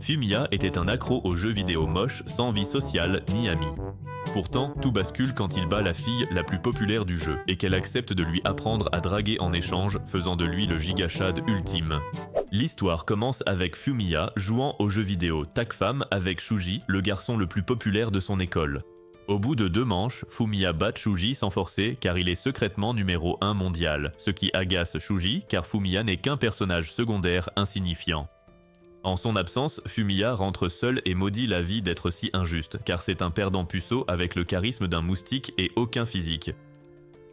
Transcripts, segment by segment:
Fumiya était un accro aux jeux vidéo moches, sans vie sociale ni amis. Pourtant, tout bascule quand il bat la fille la plus populaire du jeu et qu'elle accepte de lui apprendre à draguer en échange, faisant de lui le gigachad ultime. L'histoire commence avec Fumiya jouant aux jeux vidéo Tag Fam avec Shuji, le garçon le plus populaire de son école. Au bout de 2 manches, Fumiya bat Shuji sans forcer car il est secrètement numéro 1 mondial, ce qui agace Shuji car Fumiya n'est qu'un personnage secondaire insignifiant. En son absence, Fumiya rentre seul et maudit la vie d'être si injuste, car c'est un perdant puceau avec le charisme d'un moustique et aucun physique.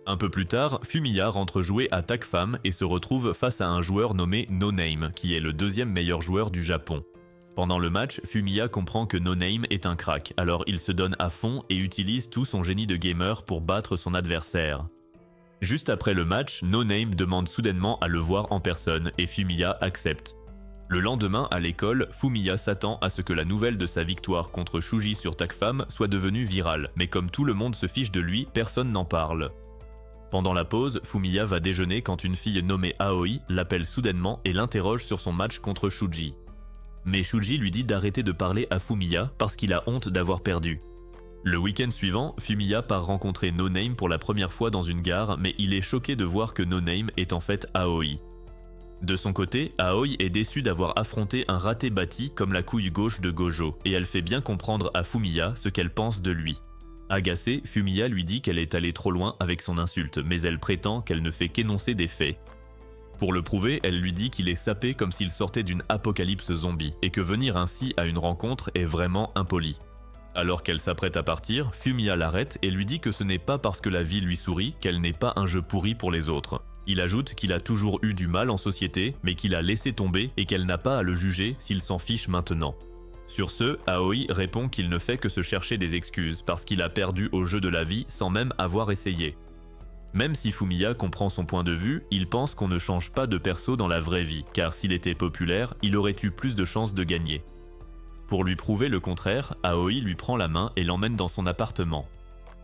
Un peu plus tard, Fumiya rentre jouer à Tag Fam et se retrouve face à un joueur nommé No Name, qui est le 2e meilleur joueur du Japon. Pendant le match, Fumiya comprend que No Name est un crack, alors il se donne à fond et utilise tout son génie de gamer pour battre son adversaire. Juste après le match, No Name demande soudainement à le voir en personne et Fumiya accepte. Le lendemain, à l'école, Fumiya s'attend à ce que la nouvelle de sa victoire contre Shuji sur Tag Fam soit devenue virale, mais comme tout le monde se fiche de lui, personne n'en parle. Pendant la pause, Fumiya va déjeuner quand une fille nommée Aoi l'appelle soudainement et l'interroge sur son match contre Shuji. Mais Shuji lui dit d'arrêter de parler à Fumiya parce qu'il a honte d'avoir perdu. Le week-end suivant, Fumiya part rencontrer No Name pour la première fois dans une gare, mais il est choqué de voir que No Name est en fait Aoi. De son côté, Aoi est déçue d'avoir affronté un raté bâti comme la couille gauche de Gojo, et elle fait bien comprendre à Fumiya ce qu'elle pense de lui. Agacée, Fumiya lui dit qu'elle est allée trop loin avec son insulte, mais elle prétend qu'elle ne fait qu'énoncer des faits. Pour le prouver, elle lui dit qu'il est sapé comme s'il sortait d'une apocalypse zombie, et que venir ainsi à une rencontre est vraiment impoli. Alors qu'elle s'apprête à partir, Fumiya l'arrête et lui dit que ce n'est pas parce que la vie lui sourit qu'elle n'est pas un jeu pourri pour les autres. Il ajoute qu'il a toujours eu du mal en société, mais qu'il a laissé tomber et qu'elle n'a pas à le juger s'il s'en fiche maintenant. Sur ce, Aoi répond qu'il ne fait que se chercher des excuses parce qu'il a perdu au jeu de la vie sans même avoir essayé. Même si Fumiya comprend son point de vue, il pense qu'on ne change pas de perso dans la vraie vie, car s'il était populaire, il aurait eu plus de chances de gagner. Pour lui prouver le contraire, Aoi lui prend la main et l'emmène dans son appartement.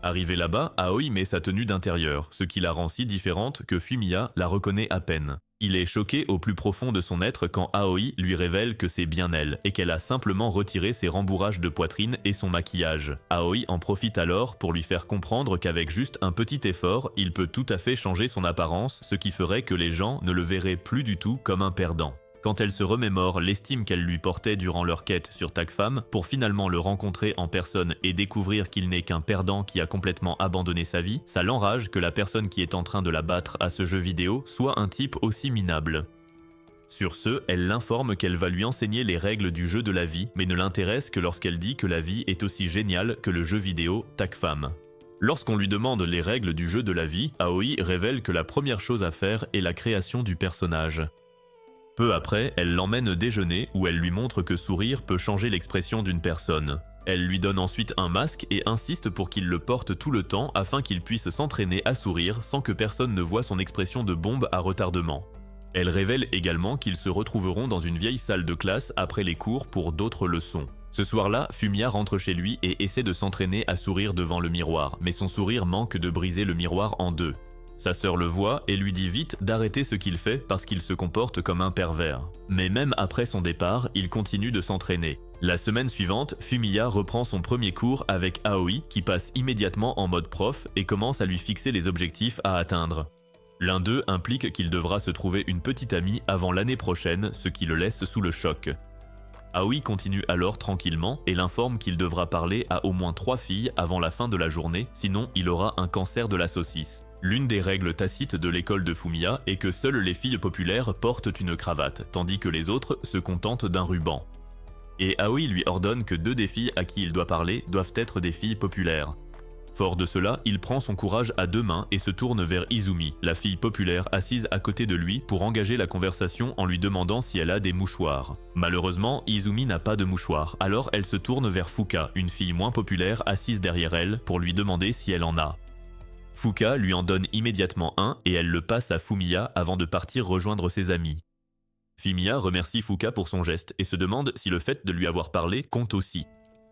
Arrivé là-bas, Aoi met sa tenue d'intérieur, ce qui la rend si différente que Fumiya la reconnaît à peine. Il est choqué au plus profond de son être quand Aoi lui révèle que c'est bien elle, et qu'elle a simplement retiré ses rembourrages de poitrine et son maquillage. Aoi en profite alors pour lui faire comprendre qu'avec juste un petit effort, il peut tout à fait changer son apparence, ce qui ferait que les gens ne le verraient plus du tout comme un perdant. Quand elle se remémore l'estime qu'elle lui portait durant leur quête sur Tag Fam, pour finalement le rencontrer en personne et découvrir qu'il n'est qu'un perdant qui a complètement abandonné sa vie, ça l'enrage que la personne qui est en train de la battre à ce jeu vidéo soit un type aussi minable. Sur ce, elle l'informe qu'elle va lui enseigner les règles du jeu de la vie, mais ne l'intéresse que lorsqu'elle dit que la vie est aussi géniale que le jeu vidéo Tag Fam. Lorsqu'on lui demande les règles du jeu de la vie, Aoi révèle que la première chose à faire est la création du personnage. Peu après, elle l'emmène déjeuner où elle lui montre que sourire peut changer l'expression d'une personne. Elle lui donne ensuite un masque et insiste pour qu'il le porte tout le temps afin qu'il puisse s'entraîner à sourire sans que personne ne voie son expression de bombe à retardement. Elle révèle également qu'ils se retrouveront dans une vieille salle de classe après les cours pour d'autres leçons. Ce soir-là, Fumiya rentre chez lui et essaie de s'entraîner à sourire devant le miroir, mais son sourire manque de briser le miroir en deux. Sa sœur le voit et lui dit vite d'arrêter ce qu'il fait parce qu'il se comporte comme un pervers. Mais même après son départ, il continue de s'entraîner. La semaine suivante, Fumiya reprend son premier cours avec Aoi qui passe immédiatement en mode prof et commence à lui fixer les objectifs à atteindre. L'un d'eux implique qu'il devra se trouver une petite amie avant l'année prochaine, ce qui le laisse sous le choc. Aoi continue alors tranquillement et l'informe qu'il devra parler à au moins 3 filles avant la fin de la journée, sinon il aura un cancer de la saucisse. L'une des règles tacites de l'école de Fumiya est que seules les filles populaires portent une cravate, tandis que les autres se contentent d'un ruban. Et Aoi lui ordonne que 2 des filles à qui il doit parler doivent être des filles populaires. Fort de cela, il prend son courage à 2 mains et se tourne vers Izumi, la fille populaire assise à côté de lui pour engager la conversation en lui demandant si elle a des mouchoirs. Malheureusement, Izumi n'a pas de mouchoir, alors elle se tourne vers Fuka, une fille moins populaire assise derrière elle, pour lui demander si elle en a. Fuka lui en donne immédiatement un et elle le passe à Fumiya avant de partir rejoindre ses amis. Fumiya remercie Fuka pour son geste et se demande si le fait de lui avoir parlé compte aussi.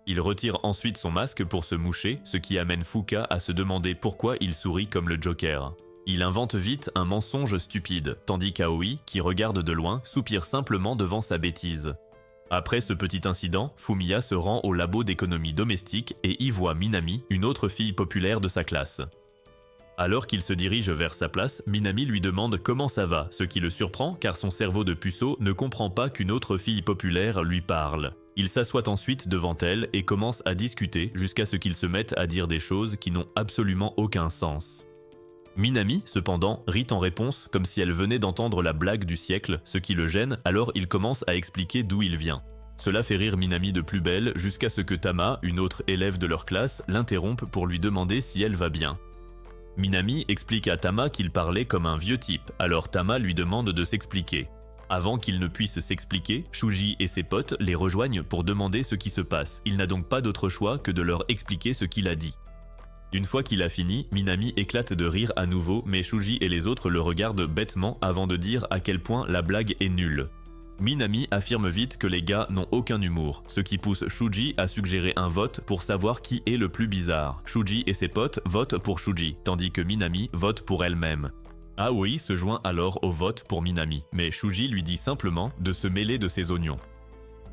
Il retire ensuite son masque pour se moucher, ce qui amène Fuka à se demander pourquoi il sourit comme le Joker. Il invente vite un mensonge stupide, tandis qu'Aoi, qui regarde de loin, soupire simplement devant sa bêtise. Après ce petit incident, Fumiya se rend au labo d'économie domestique et y voit Minami, une autre fille populaire de sa classe. Alors qu'il se dirige vers sa place, Minami lui demande comment ça va, ce qui le surprend car son cerveau de puceau ne comprend pas qu'une autre fille populaire lui parle. Il s'assoit ensuite devant elle et commence à discuter jusqu'à ce qu'ils se mettent à dire des choses qui n'ont absolument aucun sens. Minami, cependant, rit en réponse comme si elle venait d'entendre la blague du siècle, ce qui le gêne, alors il commence à expliquer d'où il vient. Cela fait rire Minami de plus belle jusqu'à ce que Tama, une autre élève de leur classe, l'interrompe pour lui demander si elle va bien. Minami explique à Tama qu'il parlait comme un vieux type, alors Tama lui demande de s'expliquer. Avant qu'il ne puisse s'expliquer, Shuji et ses potes les rejoignent pour demander ce qui se passe. Il n'a donc pas d'autre choix que de leur expliquer ce qu'il a dit. Une fois qu'il a fini, Minami éclate de rire à nouveau, mais Shuji et les autres le regardent bêtement avant de dire à quel point la blague est nulle. Minami affirme vite que les gars n'ont aucun humour, ce qui pousse Shuji à suggérer un vote pour savoir qui est le plus bizarre. Shuji et ses potes votent pour Shuji, tandis que Minami vote pour elle-même. Aoi se joint alors au vote pour Minami, mais Shuji lui dit simplement de se mêler de ses oignons.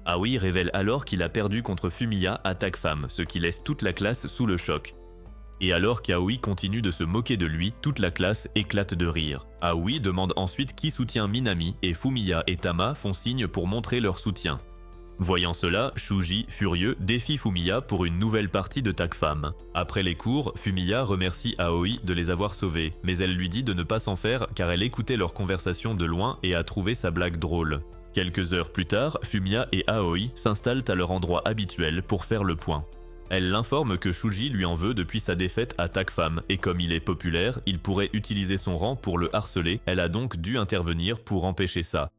Aoi révèle alors qu'il a perdu contre Fumiya à Tag Fam, ce qui laisse toute la classe sous le choc. Et alors qu'Aoi continue de se moquer de lui, toute la classe éclate de rire. Aoi demande ensuite qui soutient Minami et Fumiya et Tama font signe pour montrer leur soutien. Voyant cela, Shuji, furieux, défie Fumiya pour une nouvelle partie de Tag Fam. Après les cours, Fumiya remercie Aoi de les avoir sauvés, mais elle lui dit de ne pas s'en faire car elle écoutait leur conversation de loin et a trouvé sa blague drôle. Quelques heures plus tard, Fumiya et Aoi s'installent à leur endroit habituel pour faire le point. Elle l'informe que Shuji lui en veut depuis sa défaite à Tag Fam, et comme il est populaire, il pourrait utiliser son rang pour le harceler, elle a donc dû intervenir pour empêcher ça.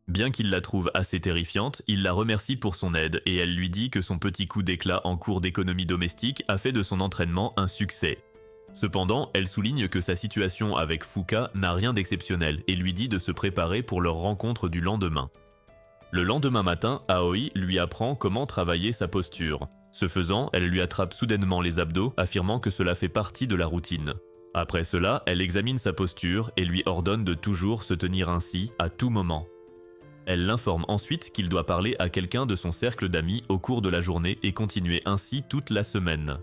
Bien qu'il la trouve assez terrifiante, il la remercie pour son aide, et elle lui dit que son petit coup d'éclat en cours d'économie domestique a fait de son entraînement un succès. Cependant, elle souligne que sa situation avec Fuka n'a rien d'exceptionnel, et lui dit de se préparer pour leur rencontre du lendemain. Le lendemain matin, Aoi lui apprend comment travailler sa posture. Ce faisant, elle lui attrape soudainement les abdos, affirmant que cela fait partie de la routine. Après cela, elle examine sa posture et lui ordonne de toujours se tenir ainsi à tout moment. Elle l'informe ensuite qu'il doit parler à quelqu'un de son cercle d'amis au cours de la journée et continuer ainsi toute la semaine.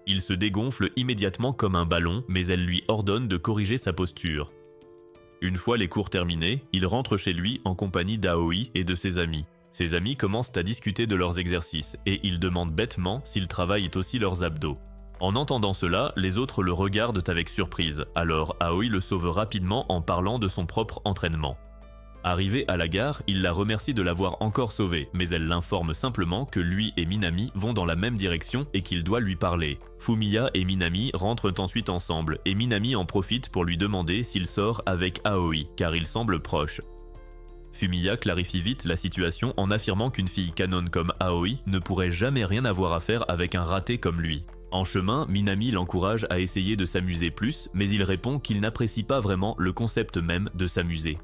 Il se dégonfle immédiatement comme un ballon, mais elle lui ordonne de corriger sa posture. Une fois les cours terminés, il rentre chez lui en compagnie d'Aoi et de ses amis. Ses amis commencent à discuter de leurs exercices et ils demandent bêtement s'ils travaillent aussi leurs abdos. En entendant cela, les autres le regardent avec surprise, alors Aoi le sauve rapidement en parlant de son propre entraînement. Arrivé à la gare, il la remercie de l'avoir encore sauvé, mais elle l'informe simplement que lui et Minami vont dans la même direction et qu'il doit lui parler. Fumiya et Minami rentrent ensuite ensemble et Minami en profite pour lui demander s'il sort avec Aoi, car ils semblent proches. Fumiya clarifie vite la situation en affirmant qu'une fille canon comme Aoi ne pourrait jamais rien avoir à faire avec un raté comme lui. En chemin, Minami l'encourage à essayer de s'amuser plus, mais il répond qu'il n'apprécie pas vraiment le concept même de s'amuser.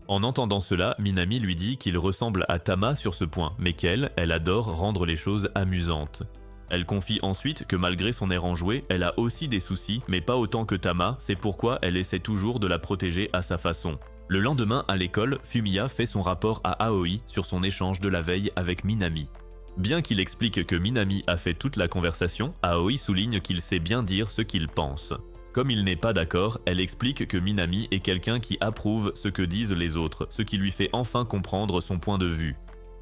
En entendant cela, Minami lui dit qu'il ressemble à Tama sur ce point, mais qu'elle adore rendre les choses amusantes. Elle confie ensuite que malgré son air enjoué, elle a aussi des soucis, mais pas autant que Tama, c'est pourquoi elle essaie toujours de la protéger à sa façon. Le lendemain, à l'école, Fumiya fait son rapport à Aoi sur son échange de la veille avec Minami. Bien qu'il explique que Minami a fait toute la conversation, Aoi souligne qu'il sait bien dire ce qu'il pense. Comme il n'est pas d'accord, elle explique que Minami est quelqu'un qui approuve ce que disent les autres, ce qui lui fait enfin comprendre son point de vue.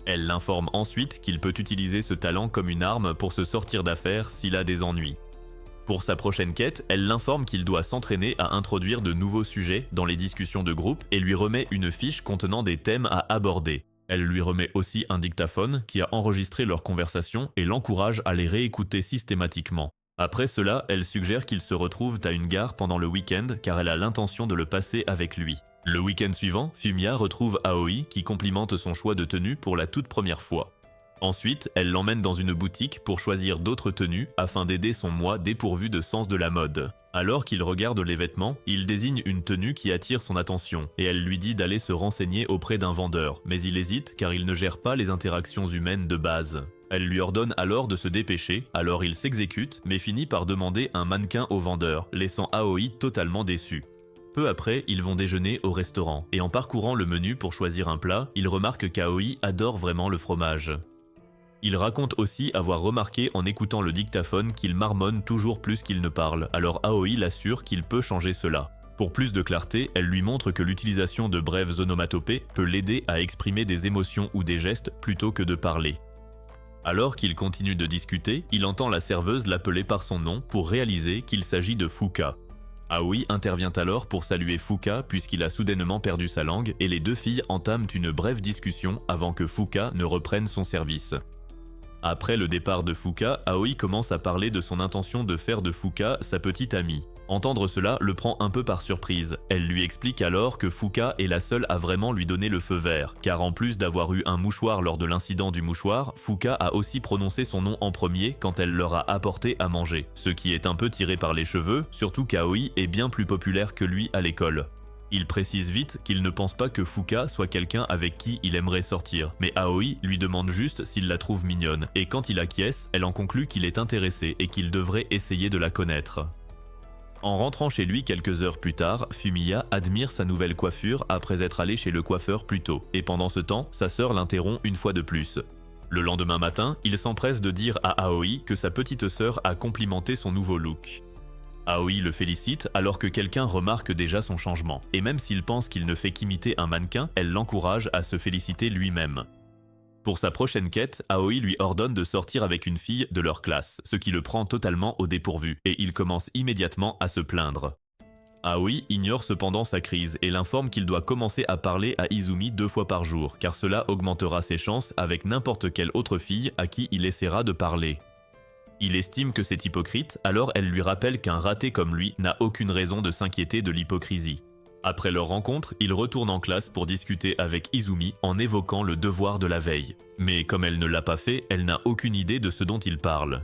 Elle l'informe ensuite qu'il peut utiliser ce talent comme une arme pour se sortir d'affaire s'il a des ennuis. Pour sa prochaine quête, elle l'informe qu'il doit s'entraîner à introduire de nouveaux sujets dans les discussions de groupe et lui remet une fiche contenant des thèmes à aborder. Elle lui remet aussi un dictaphone qui a enregistré leurs conversations et l'encourage à les réécouter systématiquement. Après cela, elle suggère qu'ils se retrouvent à une gare pendant le week-end car elle a l'intention de le passer avec lui. Le week-end suivant, Fumiya retrouve Aoi qui complimente son choix de tenue pour la toute première fois. Ensuite, elle l'emmène dans une boutique pour choisir d'autres tenues afin d'aider son moi dépourvu de sens de la mode. Alors qu'il regarde les vêtements, il désigne une tenue qui attire son attention et elle lui dit d'aller se renseigner auprès d'un vendeur, mais il hésite car il ne gère pas les interactions humaines de base. Elle lui ordonne alors de se dépêcher, alors il s'exécute mais finit par demander un mannequin au vendeur, laissant Aoi totalement déçue. Peu après, ils vont déjeuner au restaurant, et en parcourant le menu pour choisir un plat, il remarque qu'Aoi adore vraiment le fromage. Il raconte aussi avoir remarqué en écoutant le dictaphone qu'il marmonne toujours plus qu'il ne parle, alors Aoi l'assure qu'il peut changer cela. Pour plus de clarté, elle lui montre que l'utilisation de brèves onomatopées peut l'aider à exprimer des émotions ou des gestes plutôt que de parler. Alors qu'il continue de discuter, il entend la serveuse l'appeler par son nom pour réaliser qu'il s'agit de Fuka. Aoi intervient alors pour saluer Fuka puisqu'il a soudainement perdu sa langue et les deux filles entament une brève discussion avant que Fuka ne reprenne son service. Après le départ de Fuka, Aoi commence à parler de son intention de faire de Fuka sa petite amie. Entendre cela le prend un peu par surprise. Elle lui explique alors que Fuka est la seule à vraiment lui donner le feu vert, car en plus d'avoir eu un mouchoir lors de l'incident du mouchoir, Fuka a aussi prononcé son nom en premier quand elle leur a apporté à manger, ce qui est un peu tiré par les cheveux, surtout qu'Aoi est bien plus populaire que lui à l'école. Il précise vite qu'il ne pense pas que Fuka soit quelqu'un avec qui il aimerait sortir, mais Aoi lui demande juste s'il la trouve mignonne, et quand il acquiesce, elle en conclut qu'il est intéressé et qu'il devrait essayer de la connaître. En rentrant chez lui quelques heures plus tard, Fumiya admire sa nouvelle coiffure après être allée chez le coiffeur plus tôt, et pendant ce temps, sa sœur l'interrompt une fois de plus. Le lendemain matin, il s'empresse de dire à Aoi que sa petite sœur a complimenté son nouveau look. Aoi le félicite alors que quelqu'un remarque déjà son changement, et même s'il pense qu'il ne fait qu'imiter un mannequin, elle l'encourage à se féliciter lui-même. Pour sa prochaine quête, Aoi lui ordonne de sortir avec une fille de leur classe, ce qui le prend totalement au dépourvu, et il commence immédiatement à se plaindre. Aoi ignore cependant sa crise et l'informe qu'il doit commencer à parler à Izumi 2 fois par jour, car cela augmentera ses chances avec n'importe quelle autre fille à qui il essaiera de parler. Il estime que c'est hypocrite, alors elle lui rappelle qu'un raté comme lui n'a aucune raison de s'inquiéter de l'hypocrisie. Après leur rencontre, il retourne en classe pour discuter avec Izumi en évoquant le devoir de la veille. Mais comme elle ne l'a pas fait, elle n'a aucune idée de ce dont il parle.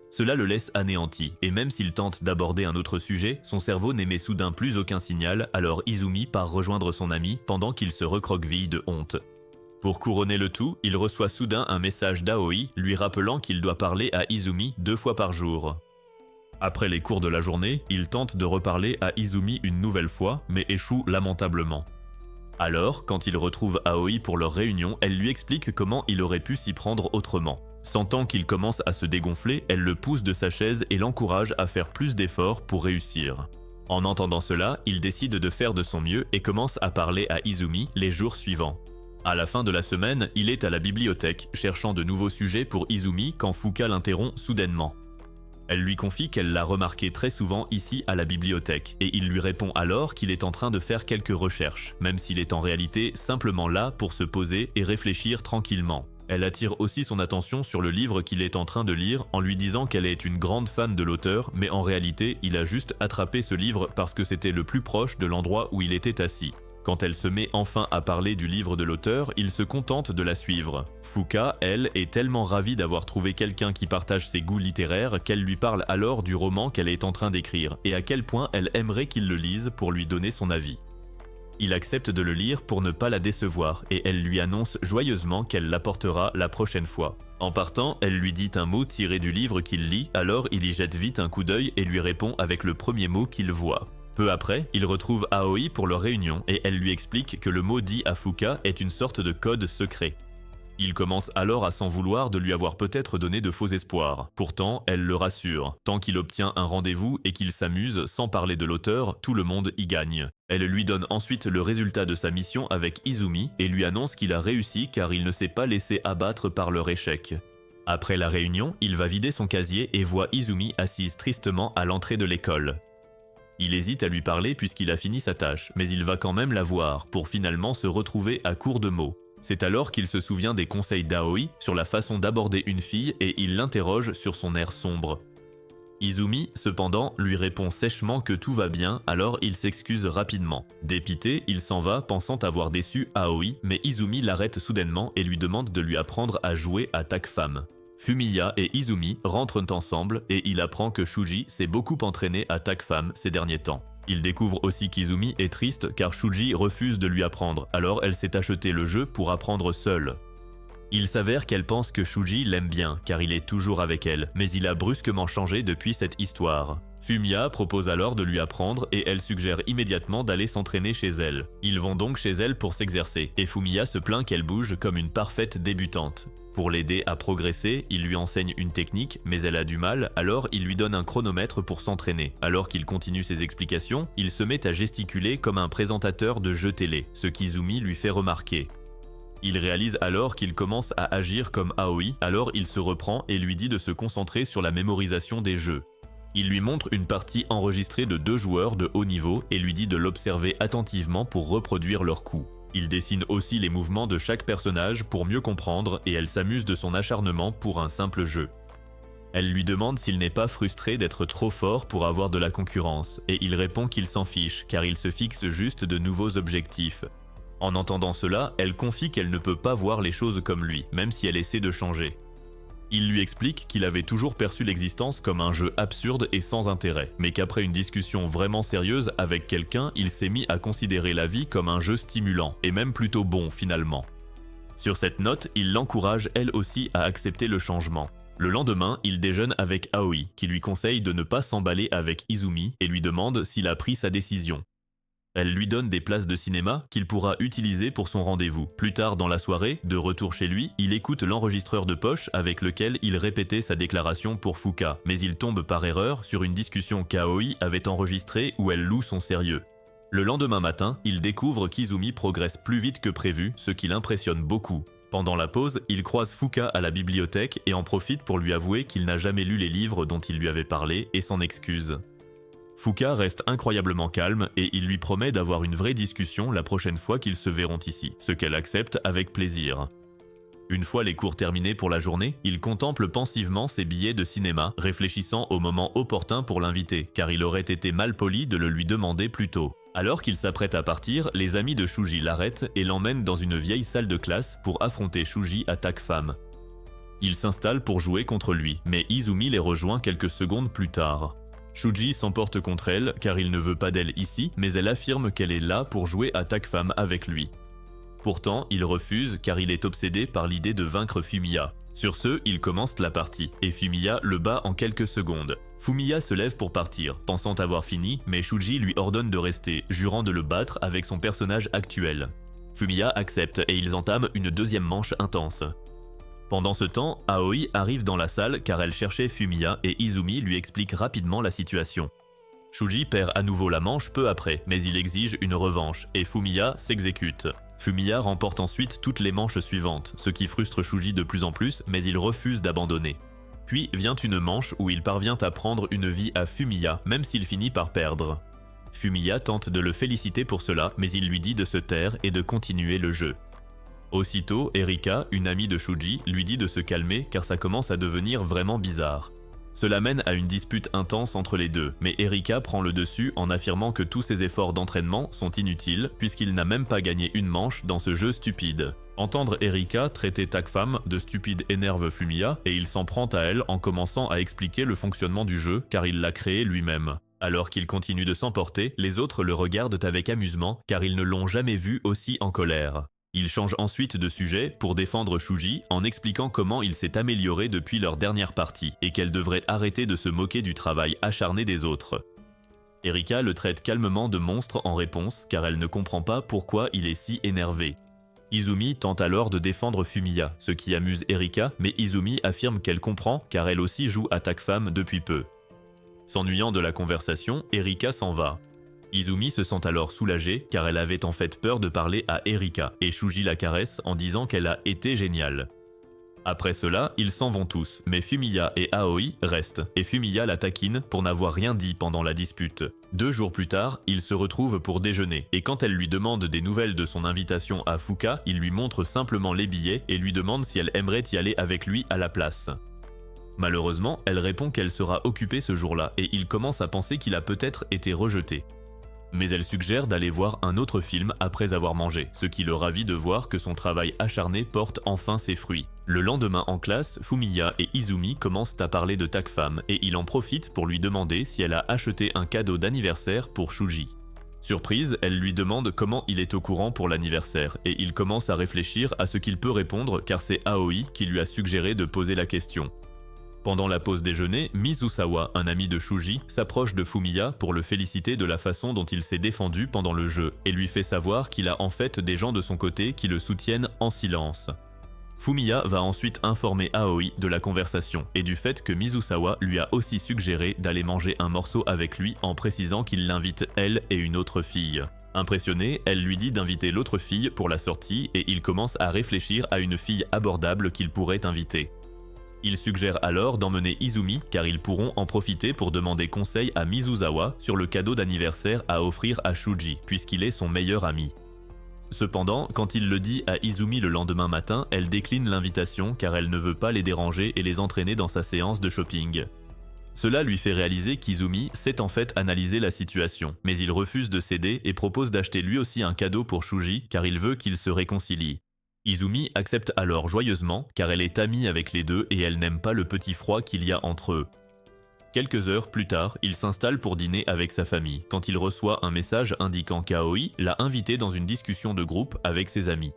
Cela le laisse anéanti, et même s'il tente d'aborder un autre sujet, son cerveau n'émet soudain plus aucun signal, alors Izumi part rejoindre son ami pendant qu'il se recroqueville de honte. Pour couronner le tout, il reçoit soudain un message d'Aoi lui rappelant qu'il doit parler à Izumi 2 fois par jour. Après les cours de la journée, il tente de reparler à Izumi une nouvelle fois, mais échoue lamentablement. Alors, quand il retrouve Aoi pour leur réunion, elle lui explique comment il aurait pu s'y prendre autrement. Sentant qu'il commence à se dégonfler, elle le pousse de sa chaise et l'encourage à faire plus d'efforts pour réussir. En entendant cela, il décide de faire de son mieux et commence à parler à Izumi les jours suivants. À la fin de la semaine, il est à la bibliothèque, cherchant de nouveaux sujets pour Izumi quand Fuka l'interrompt soudainement. Elle lui confie qu'elle l'a remarqué très souvent ici à la bibliothèque, et il lui répond alors qu'il est en train de faire quelques recherches, même s'il est en réalité simplement là pour se poser et réfléchir tranquillement. Elle attire aussi son attention sur le livre qu'il est en train de lire en lui disant qu'elle est une grande fan de l'auteur, mais en réalité, il a juste attrapé ce livre parce que c'était le plus proche de l'endroit où il était assis. Quand elle se met enfin à parler du livre de l'auteur, il se contente de la suivre. Fuka, elle, est tellement ravie d'avoir trouvé quelqu'un qui partage ses goûts littéraires qu'elle lui parle alors du roman qu'elle est en train d'écrire et à quel point elle aimerait qu'il le lise pour lui donner son avis. Il accepte de le lire pour ne pas la décevoir et elle lui annonce joyeusement qu'elle l'apportera la prochaine fois. En partant, elle lui dit un mot tiré du livre qu'il lit, alors il y jette vite un coup d'œil et lui répond avec le premier mot qu'il voit. Peu après, il retrouve Aoi pour leur réunion et elle lui explique que le mot dit à Fuka est une sorte de code secret. Il commence alors à s'en vouloir de lui avoir peut-être donné de faux espoirs. Pourtant, elle le rassure. Tant qu'il obtient un rendez-vous et qu'il s'amuse sans parler de l'auteur, tout le monde y gagne. Elle lui donne ensuite le résultat de sa mission avec Izumi et lui annonce qu'il a réussi car il ne s'est pas laissé abattre par leur échec. Après la réunion, il va vider son casier et voit Izumi assise tristement à l'entrée de l'école. Il hésite à lui parler puisqu'il a fini sa tâche, mais il va quand même la voir, pour finalement se retrouver à court de mots. C'est alors qu'il se souvient des conseils d'Aoi sur la façon d'aborder une fille et il l'interroge sur son air sombre. Izumi, cependant, lui répond sèchement que tout va bien, alors il s'excuse rapidement. Dépité, il s'en va pensant avoir déçu Aoi, mais Izumi l'arrête soudainement et lui demande de lui apprendre à jouer à Takfam. Fumiya et Izumi rentrent ensemble et il apprend que Shuji s'est beaucoup entraîné à Takfam ces derniers temps. Il découvre aussi qu'Izumi est triste car Shuji refuse de lui apprendre, alors elle s'est acheté le jeu pour apprendre seule. Il s'avère qu'elle pense que Shuji l'aime bien car il est toujours avec elle, mais il a brusquement changé depuis cette histoire. Fumiya propose alors de lui apprendre et elle suggère immédiatement d'aller s'entraîner chez elle. Ils vont donc chez elle pour s'exercer et Fumiya se plaint qu'elle bouge comme une parfaite débutante. Pour l'aider à progresser, il lui enseigne une technique, mais elle a du mal, alors il lui donne un chronomètre pour s'entraîner. Alors qu'il continue ses explications, il se met à gesticuler comme un présentateur de jeux télé, ce qu'Izumi lui fait remarquer. Il réalise alors qu'il commence à agir comme Aoi, alors il se reprend et lui dit de se concentrer sur la mémorisation des jeux. Il lui montre une partie enregistrée de 2 joueurs de haut niveau et lui dit de l'observer attentivement pour reproduire leurs coups. Il dessine aussi les mouvements de chaque personnage pour mieux comprendre et elle s'amuse de son acharnement pour un simple jeu. Elle lui demande s'il n'est pas frustré d'être trop fort pour avoir de la concurrence et il répond qu'il s'en fiche car il se fixe juste de nouveaux objectifs. En entendant cela, elle confie qu'elle ne peut pas voir les choses comme lui, même si elle essaie de changer. Il lui explique qu'il avait toujours perçu l'existence comme un jeu absurde et sans intérêt, mais qu'après une discussion vraiment sérieuse avec quelqu'un, il s'est mis à considérer la vie comme un jeu stimulant, et même plutôt bon finalement. Sur cette note, il l'encourage elle aussi à accepter le changement. Le lendemain, il déjeune avec Aoi, qui lui conseille de ne pas s'emballer avec Izumi et lui demande s'il a pris sa décision. Elle lui donne des places de cinéma qu'il pourra utiliser pour son rendez-vous. Plus tard dans la soirée, de retour chez lui, il écoute l'enregistreur de poche avec lequel il répétait sa déclaration pour Fuka, mais il tombe par erreur sur une discussion qu'Aoi avait enregistrée où elle loue son sérieux. Le lendemain matin, il découvre qu'Izumi progresse plus vite que prévu, ce qui l'impressionne beaucoup. Pendant la pause, il croise Fuka à la bibliothèque et en profite pour lui avouer qu'il n'a jamais lu les livres dont il lui avait parlé et s'en excuse. Fuka reste incroyablement calme et il lui promet d'avoir une vraie discussion la prochaine fois qu'ils se verront ici, ce qu'elle accepte avec plaisir. Une fois les cours terminés pour la journée, il contemple pensivement ses billets de cinéma, réfléchissant au moment opportun pour l'inviter, car il aurait été malpoli de le lui demander plus tôt. Alors qu'il s'apprête à partir, les amis de Shuji l'arrêtent et l'emmènent dans une vieille salle de classe pour affronter Shuji à TAC-FAM. Ils s'installent pour jouer contre lui, mais Izumi les rejoint quelques secondes plus tard. Shuji s'emporte contre elle car il ne veut pas d'elle ici, mais elle affirme qu'elle est là pour jouer à TAC-FAM avec lui. Pourtant, il refuse car il est obsédé par l'idée de vaincre Fumiya. Sur ce, il commence la partie, et Fumiya le bat en quelques secondes. Fumiya se lève pour partir, pensant avoir fini, mais Shuji lui ordonne de rester, jurant de le battre avec son personnage actuel. Fumiya accepte et ils entament une deuxième manche intense. Pendant ce temps, Aoi arrive dans la salle car elle cherchait Fumiya et Izumi lui explique rapidement la situation. Shuji perd à nouveau la manche peu après, mais il exige une revanche et Fumiya s'exécute. Fumiya remporte ensuite toutes les manches suivantes, ce qui frustre Shuji de plus en plus, mais il refuse d'abandonner. Puis vient une manche où il parvient à prendre une vie à Fumiya, même s'il finit par perdre. Fumiya tente de le féliciter pour cela, mais il lui dit de se taire et de continuer le jeu. Aussitôt, Erika, une amie de Shuji, lui dit de se calmer car ça commence à devenir vraiment bizarre. Cela mène à une dispute intense entre les deux, mais Erika prend le dessus en affirmant que tous ses efforts d'entraînement sont inutiles puisqu'il n'a même pas gagné une manche dans ce jeu stupide. Entendre Erika traiter TAC-FAM de stupide énerve Fumiya et il s'en prend à elle en commençant à expliquer le fonctionnement du jeu car il l'a créé lui-même. Alors qu'il continue de s'emporter, les autres le regardent avec amusement car ils ne l'ont jamais vu aussi en colère. Il change ensuite de sujet pour défendre Shuji en expliquant comment il s'est amélioré depuis leur dernière partie et qu'elle devrait arrêter de se moquer du travail acharné des autres. Erika le traite calmement de monstre en réponse car elle ne comprend pas pourquoi il est si énervé. Izumi tente alors de défendre Fumiya, ce qui amuse Erika, mais Izumi affirme qu'elle comprend car elle aussi joue à TAC-FAM depuis peu. S'ennuyant de la conversation, Erika s'en va. Izumi se sent alors soulagée car elle avait en fait peur de parler à Erika et Shuji la caresse en disant qu'elle a été géniale. Après cela, ils s'en vont tous, mais Fumiya et Aoi restent et Fumiya la taquine pour n'avoir rien dit pendant la dispute. 2 jours plus tard, ils se retrouvent pour déjeuner et quand elle lui demande des nouvelles de son invitation à Fuka, il lui montre simplement les billets et lui demande si elle aimerait y aller avec lui à la place. Malheureusement, elle répond qu'elle sera occupée ce jour-là et il commence à penser qu'il a peut-être été rejeté. Mais elle suggère d'aller voir un autre film après avoir mangé, ce qui le ravit de voir que son travail acharné porte enfin ses fruits. Le lendemain en classe, Fumiya et Izumi commencent à parler de TAC-FAM et il en profite pour lui demander si elle a acheté un cadeau d'anniversaire pour Shuji. Surprise, elle lui demande comment il est au courant pour l'anniversaire et il commence à réfléchir à ce qu'il peut répondre car c'est Aoi qui lui a suggéré de poser la question. Pendant la pause déjeuner, Mizusawa, un ami de Shuji, s'approche de Fumiya pour le féliciter de la façon dont il s'est défendu pendant le jeu et lui fait savoir qu'il a en fait des gens de son côté qui le soutiennent en silence. Fumiya va ensuite informer Aoi de la conversation et du fait que Mizusawa lui a aussi suggéré d'aller manger un morceau avec lui en précisant qu'il l'invite elle et une autre fille. Impressionnée, elle lui dit d'inviter l'autre fille pour la sortie et il commence à réfléchir à une fille abordable qu'il pourrait inviter. Il suggère alors d'emmener Izumi car ils pourront en profiter pour demander conseil à Mizusawa sur le cadeau d'anniversaire à offrir à Shuji puisqu'il est son meilleur ami. Cependant, quand il le dit à Izumi le lendemain matin, elle décline l'invitation car elle ne veut pas les déranger et les entraîner dans sa séance de shopping. Cela lui fait réaliser qu'Izumi sait en fait analyser la situation, mais il refuse de céder et propose d'acheter lui aussi un cadeau pour Shuji car il veut qu'ils se réconcilient. Izumi accepte alors joyeusement car elle est amie avec les deux et elle n'aime pas le petit froid qu'il y a entre eux. Quelques heures plus tard, il s'installe pour dîner avec sa famille quand il reçoit un message indiquant qu'Aoi l'a invité dans une discussion de groupe avec ses amis.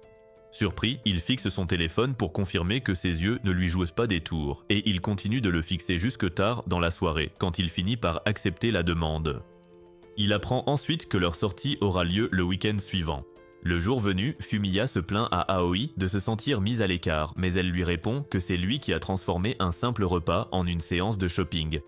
Surpris, il fixe son téléphone pour confirmer que ses yeux ne lui jouent pas des tours et il continue de le fixer jusque tard dans la soirée quand il finit par accepter la demande. Il apprend ensuite que leur sortie aura lieu le week-end suivant. Le jour venu, Fumiya se plaint à Aoi de se sentir mise à l'écart, mais elle lui répond que c'est lui qui a transformé un simple repas en une séance de shopping.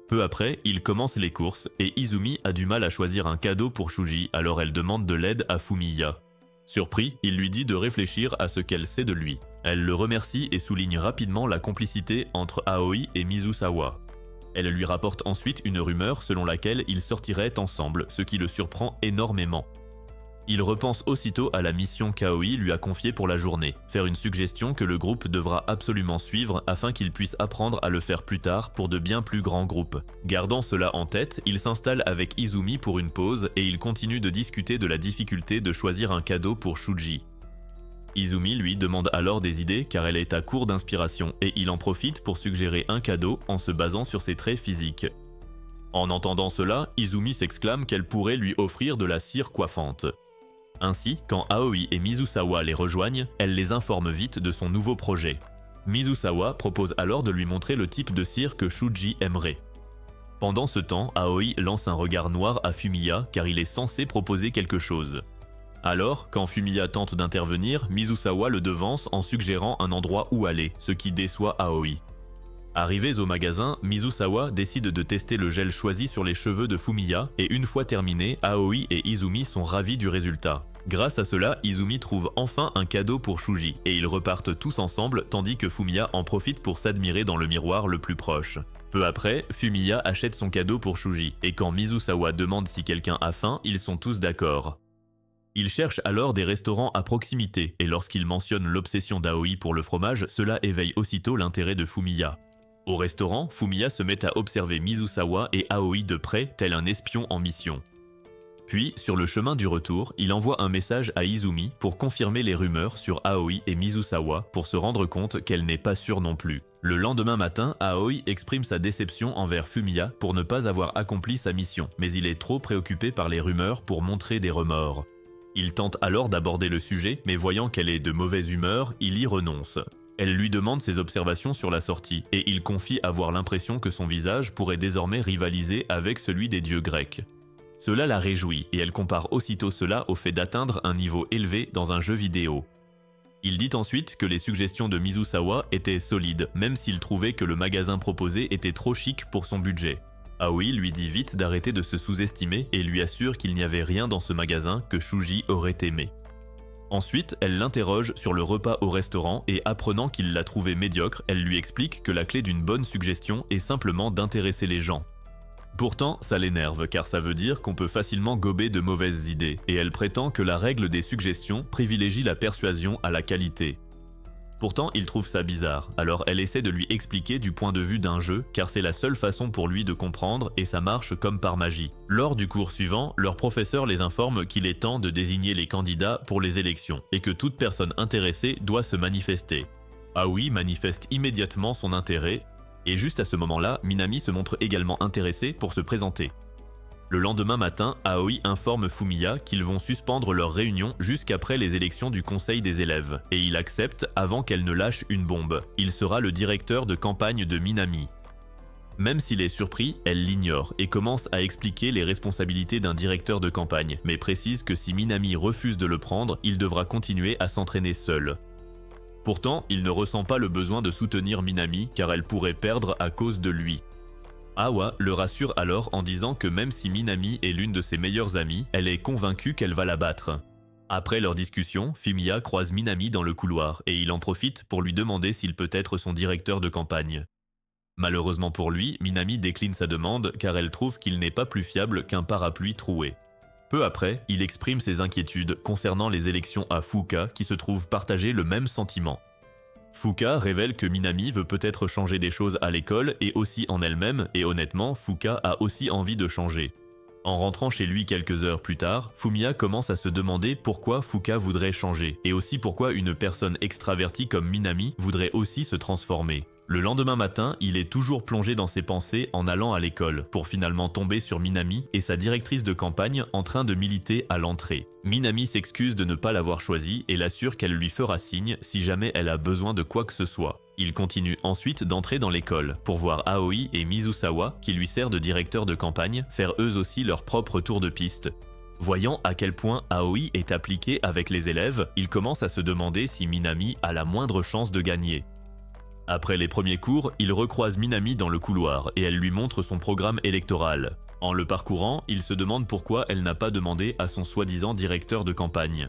Peu après, il commence les courses et Izumi a du mal à choisir un cadeau pour Shuji, alors elle demande de l'aide à Fumiya. Surpris, il lui dit de réfléchir à ce qu'elle sait de lui. Elle le remercie et souligne rapidement la complicité entre Aoi et Mizusawa. Elle lui rapporte ensuite une rumeur selon laquelle ils sortiraient ensemble, ce qui le surprend énormément. Il repense aussitôt à la mission qu'Aoi lui a confiée pour la journée, faire une suggestion que le groupe devra absolument suivre afin qu'il puisse apprendre à le faire plus tard pour de bien plus grands groupes. Gardant cela en tête, il s'installe avec Izumi pour une pause et il continue de discuter de la difficulté de choisir un cadeau pour Shuji. Izumi lui demande alors des idées car elle est à court d'inspiration et il en profite pour suggérer un cadeau en se basant sur ses traits physiques. En entendant cela, Izumi s'exclame qu'elle pourrait lui offrir de la cire coiffante. Ainsi, quand Aoi et Mizusawa les rejoignent, elle les informe vite de son nouveau projet. Mizusawa propose alors de lui montrer le type de cire que Shuji aimerait. Pendant ce temps, Aoi lance un regard noir à Fumiya car il est censé proposer quelque chose. Alors, quand Fumiya tente d'intervenir, Mizusawa le devance en suggérant un endroit où aller, ce qui déçoit Aoi. Arrivés au magasin, Mizusawa décide de tester le gel choisi sur les cheveux de Fumiya et une fois terminé, Aoi et Izumi sont ravis du résultat. Grâce à cela, Izumi trouve enfin un cadeau pour Shuji et ils repartent tous ensemble tandis que Fumiya en profite pour s'admirer dans le miroir le plus proche. Peu après, Fumiya achète son cadeau pour Shuji et quand Mizusawa demande si quelqu'un a faim, ils sont tous d'accord. Il cherche alors des restaurants à proximité et lorsqu'il mentionne l'obsession d'Aoi pour le fromage, cela éveille aussitôt l'intérêt de Fumiya. Au restaurant, Fumiya se met à observer Mizusawa et Aoi de près, tel un espion en mission. Puis, sur le chemin du retour, il envoie un message à Izumi pour confirmer les rumeurs sur Aoi et Mizusawa pour se rendre compte qu'elle n'est pas sûre non plus. Le lendemain matin, Aoi exprime sa déception envers Fumiya pour ne pas avoir accompli sa mission, mais il est trop préoccupé par les rumeurs pour montrer des remords. Il tente alors d'aborder le sujet, mais voyant qu'elle est de mauvaise humeur, il y renonce. Elle lui demande ses observations sur la sortie, et il confie avoir l'impression que son visage pourrait désormais rivaliser avec celui des dieux grecs. Cela la réjouit, et elle compare aussitôt cela au fait d'atteindre un niveau élevé dans un jeu vidéo. Il dit ensuite que les suggestions de Mizusawa étaient solides, même s'il trouvait que le magasin proposé était trop chic pour son budget. Aoi lui dit vite d'arrêter de se sous-estimer et lui assure qu'il n'y avait rien dans ce magasin que Shuji aurait aimé. Ensuite, elle l'interroge sur le repas au restaurant et apprenant qu'il l'a trouvé médiocre, elle lui explique que la clé d'une bonne suggestion est simplement d'intéresser les gens. Pourtant, ça l'énerve car ça veut dire qu'on peut facilement gober de mauvaises idées et elle prétend que la règle des suggestions privilégie la persuasion à la qualité. Pourtant, il trouve ça bizarre, alors elle essaie de lui expliquer du point de vue d'un jeu car c'est la seule façon pour lui de comprendre et ça marche comme par magie. Lors du cours suivant, leur professeur les informe qu'il est temps de désigner les candidats pour les élections et que toute personne intéressée doit se manifester. Aoi manifeste immédiatement son intérêt et juste à ce moment-là, Minami se montre également intéressée pour se présenter. Le lendemain matin, Aoi informe Fumiya qu'ils vont suspendre leur réunion jusqu'après les élections du conseil des élèves, et il accepte avant qu'elle ne lâche une bombe. Il sera le directeur de campagne de Minami. Même s'il est surpris, elle l'ignore et commence à expliquer les responsabilités d'un directeur de campagne, mais précise que si Minami refuse de le prendre, il devra continuer à s'entraîner seul. Pourtant, il ne ressent pas le besoin de soutenir Minami car elle pourrait perdre à cause de lui. Awa le rassure alors en disant que même si Minami est l'une de ses meilleures amies, elle est convaincue qu'elle va la battre. Après leur discussion, Fumiya croise Minami dans le couloir et il en profite pour lui demander s'il peut être son directeur de campagne. Malheureusement pour lui, Minami décline sa demande car elle trouve qu'il n'est pas plus fiable qu'un parapluie troué. Peu après, il exprime ses inquiétudes concernant les élections à Fuka qui se trouvent partager le même sentiment. Fuka révèle que Minami veut peut-être changer des choses à l'école et aussi en elle-même, et honnêtement, Fuka a aussi envie de changer. En rentrant chez lui quelques heures plus tard, Fumiya commence à se demander pourquoi Fuka voudrait changer, et aussi pourquoi une personne extravertie comme Minami voudrait aussi se transformer. Le lendemain matin, il est toujours plongé dans ses pensées en allant à l'école, pour finalement tomber sur Minami et sa directrice de campagne en train de militer à l'entrée. Minami s'excuse de ne pas l'avoir choisie et l'assure qu'elle lui fera signe si jamais elle a besoin de quoi que ce soit. Il continue ensuite d'entrer dans l'école pour voir Aoi et Mizusawa, qui lui sert de directeur de campagne, faire eux aussi leur propre tour de piste. Voyant à quel point Aoi est appliquée avec les élèves, il commence à se demander si Minami a la moindre chance de gagner. Après les premiers cours, il recroise Minami dans le couloir et elle lui montre son programme électoral. En le parcourant, il se demande pourquoi elle n'a pas demandé à son soi-disant directeur de campagne.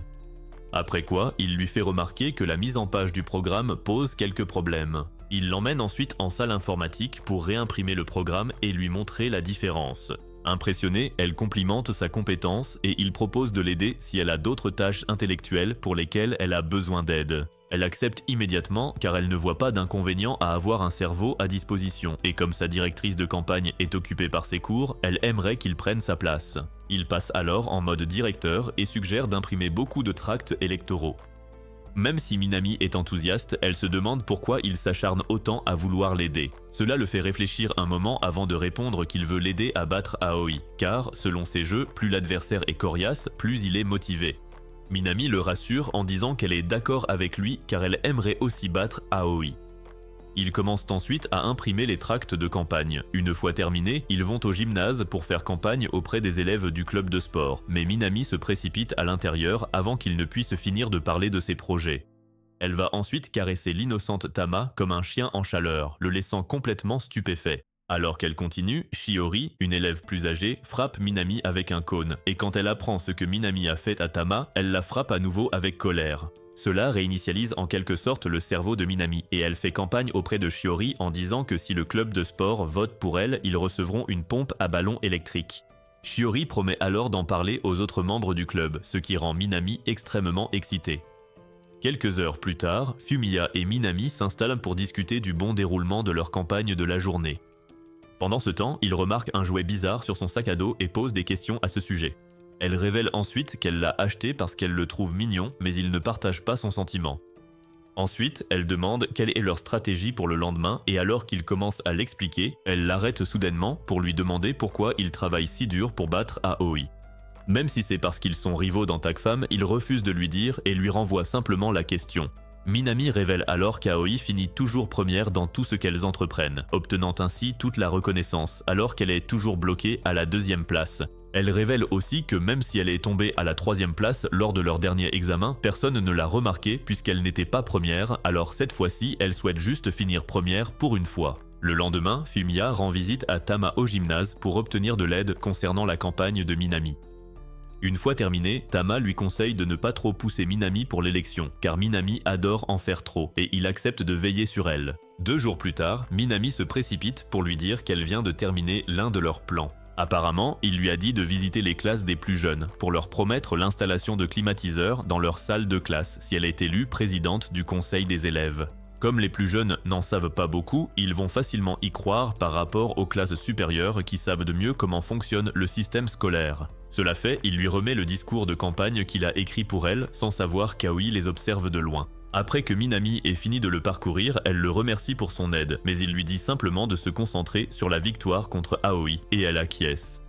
Après quoi, il lui fait remarquer que la mise en page du programme pose quelques problèmes. Il l'emmène ensuite en salle informatique pour réimprimer le programme et lui montrer la différence. Impressionnée, elle complimente sa compétence et il propose de l'aider si elle a d'autres tâches intellectuelles pour lesquelles elle a besoin d'aide. Elle accepte immédiatement car elle ne voit pas d'inconvénient à avoir un cerveau à disposition et comme sa directrice de campagne est occupée par ses cours, elle aimerait qu'il prenne sa place. Il passe alors en mode directeur et suggère d'imprimer beaucoup de tracts électoraux. Même si Minami est enthousiaste, elle se demande pourquoi il s'acharne autant à vouloir l'aider. Cela le fait réfléchir un moment avant de répondre qu'il veut l'aider à battre Aoi, car, selon ses jeux, plus l'adversaire est coriace, plus il est motivé. Minami le rassure en disant qu'elle est d'accord avec lui car elle aimerait aussi battre Aoi. Ils commencent ensuite à imprimer les tracts de campagne. Une fois terminés, ils vont au gymnase pour faire campagne auprès des élèves du club de sport, mais Minami se précipite à l'intérieur avant qu'il ne puisse finir de parler de ses projets. Elle va ensuite caresser l'innocente Tama comme un chien en chaleur, le laissant complètement stupéfait. Alors qu'elle continue, Shiori, une élève plus âgée, frappe Minami avec un cône, et quand elle apprend ce que Minami a fait à Tama, elle la frappe à nouveau avec colère. Cela réinitialise en quelque sorte le cerveau de Minami, et elle fait campagne auprès de Shiori en disant que si le club de sport vote pour elle, ils recevront une pompe à ballon électrique. Shiori promet alors d'en parler aux autres membres du club, ce qui rend Minami extrêmement excitée. Quelques heures plus tard, Fumiya et Minami s'installent pour discuter du bon déroulement de leur campagne de la journée. Pendant ce temps, il remarque un jouet bizarre sur son sac à dos et pose des questions à ce sujet. Elle révèle ensuite qu'elle l'a acheté parce qu'elle le trouve mignon, mais il ne partage pas son sentiment. Ensuite, elle demande quelle est leur stratégie pour le lendemain et alors qu'il commence à l'expliquer, elle l'arrête soudainement pour lui demander pourquoi il travaille si dur pour battre Aoi. Même si c'est parce qu'ils sont rivaux dans Tag Fam, il refuse de lui dire et lui renvoie simplement la question. Minami révèle alors qu'Aoi finit toujours première dans tout ce qu'elles entreprennent, obtenant ainsi toute la reconnaissance, alors qu'elle est toujours bloquée à la 2e place. Elle révèle aussi que même si elle est tombée à la 3e place lors de leur dernier examen, personne ne l'a remarqué puisqu'elle n'était pas première, alors cette fois-ci, elle souhaite juste finir première pour une fois. Le lendemain, Fumiya rend visite à Tama au gymnase pour obtenir de l'aide concernant la campagne de Minami. Une fois terminé, Tama lui conseille de ne pas trop pousser Minami pour l'élection, car Minami adore en faire trop, et il accepte de veiller sur elle. 2 jours plus tard, Minami se précipite pour lui dire qu'elle vient de terminer l'un de leurs plans. Apparemment, il lui a dit de visiter les classes des plus jeunes, pour leur promettre l'installation de climatiseurs dans leur salle de classe, si elle est élue présidente du conseil des élèves. Comme les plus jeunes n'en savent pas beaucoup, ils vont facilement y croire par rapport aux classes supérieures qui savent de mieux comment fonctionne le système scolaire. Cela fait, il lui remet le discours de campagne qu'il a écrit pour elle, sans savoir qu'Aoi les observe de loin. Après que Minami ait fini de le parcourir, elle le remercie pour son aide, mais il lui dit simplement de se concentrer sur la victoire contre Aoi, et elle acquiesce.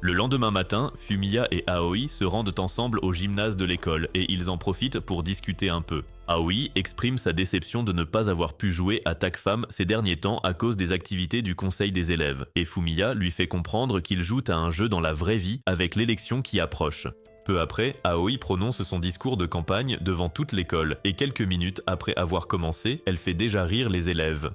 Le lendemain matin, Fumiya et Aoi se rendent ensemble au gymnase de l'école et ils en profitent pour discuter un peu. Aoi exprime sa déception de ne pas avoir pu jouer à TAC-FAM ces derniers temps à cause des activités du conseil des élèves, et Fumiya lui fait comprendre qu'il joue à un jeu dans la vraie vie avec l'élection qui approche. Peu après, Aoi prononce son discours de campagne devant toute l'école et quelques minutes après avoir commencé, elle fait déjà rire les élèves.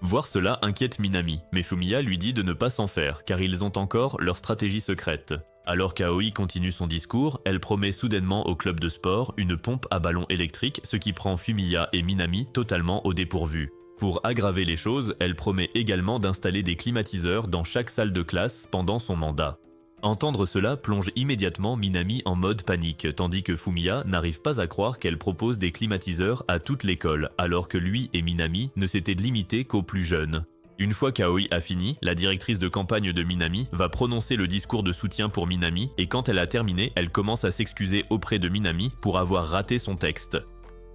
Voir cela inquiète Minami, mais Fumiya lui dit de ne pas s'en faire car ils ont encore leur stratégie secrète. Alors qu'Aoi continue son discours, elle promet soudainement au club de sport une pompe à ballon électrique, ce qui prend Fumiya et Minami totalement au dépourvu. Pour aggraver les choses, elle promet également d'installer des climatiseurs dans chaque salle de classe pendant son mandat. Entendre cela plonge immédiatement Minami en mode panique, tandis que Fumiya n'arrive pas à croire qu'elle propose des climatiseurs à toute l'école, alors que lui et Minami ne s'étaient limités qu'aux plus jeunes. Une fois qu'Aoi a fini, la directrice de campagne de Minami va prononcer le discours de soutien pour Minami et quand elle a terminé, elle commence à s'excuser auprès de Minami pour avoir raté son texte.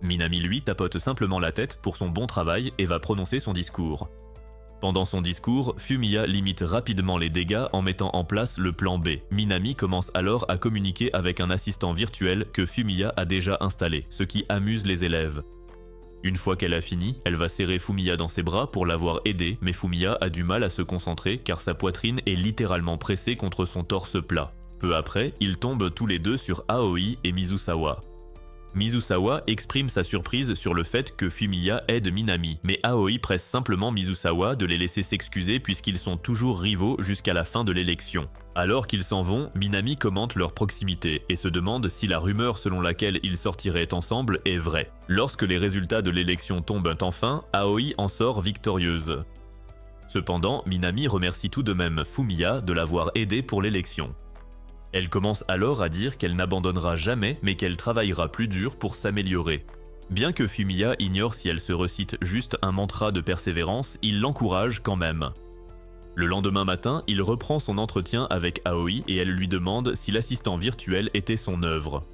Minami lui tapote simplement la tête pour son bon travail et va prononcer son discours. Pendant son discours, Fumiya limite rapidement les dégâts en mettant en place le plan B. Minami commence alors à communiquer avec un assistant virtuel que Fumiya a déjà installé, ce qui amuse les élèves. Une fois qu'elle a fini, elle va serrer Fumiya dans ses bras pour l'avoir aidée, mais Fumiya a du mal à se concentrer car sa poitrine est littéralement pressée contre son torse plat. Peu après, ils tombent tous les deux sur Aoi et Mizusawa. Mizusawa exprime sa surprise sur le fait que Fumiya aide Minami, mais Aoi presse simplement Mizusawa de les laisser s'excuser puisqu'ils sont toujours rivaux jusqu'à la fin de l'élection. Alors qu'ils s'en vont, Minami commente leur proximité et se demande si la rumeur selon laquelle ils sortiraient ensemble est vraie. Lorsque les résultats de l'élection tombent enfin, Aoi en sort victorieuse. Cependant, Minami remercie tout de même Fumiya de l'avoir aidé pour l'élection. Elle commence alors à dire qu'elle n'abandonnera jamais mais qu'elle travaillera plus dur pour s'améliorer. Bien que Fumiya ignore si elle se recite juste un mantra de persévérance, il l'encourage quand même. Le lendemain matin, il reprend son entretien avec Aoi et elle lui demande si l'assistant virtuel était son œuvre.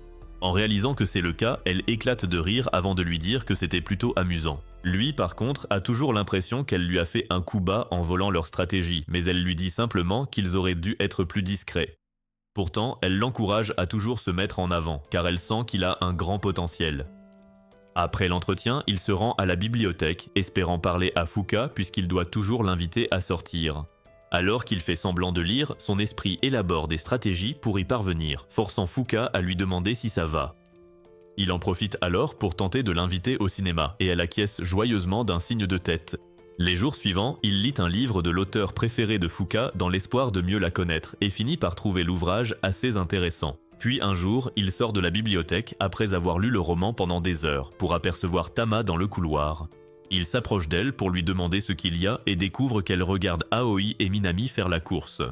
En réalisant que c'est le cas, elle éclate de rire avant de lui dire que c'était plutôt amusant. Lui, par contre, a toujours l'impression qu'elle lui a fait un coup bas en volant leur stratégie, mais elle lui dit simplement qu'ils auraient dû être plus discrets. Pourtant, elle l'encourage à toujours se mettre en avant, car elle sent qu'il a un grand potentiel. Après l'entretien, il se rend à la bibliothèque, espérant parler à Fuka puisqu'il doit toujours l'inviter à sortir. Alors qu'il fait semblant de lire, son esprit élabore des stratégies pour y parvenir, forçant Fuka à lui demander si ça va. Il en profite alors pour tenter de l'inviter au cinéma, et elle acquiesce joyeusement d'un signe de tête. Les jours suivants, il lit un livre de l'auteur préféré de Fuka dans l'espoir de mieux la connaître et finit par trouver l'ouvrage assez intéressant. Puis un jour, il sort de la bibliothèque après avoir lu le roman pendant des heures pour apercevoir Tama dans le couloir. Il s'approche d'elle pour lui demander ce qu'il y a et découvre qu'elle regarde Aoi et Minami faire la course.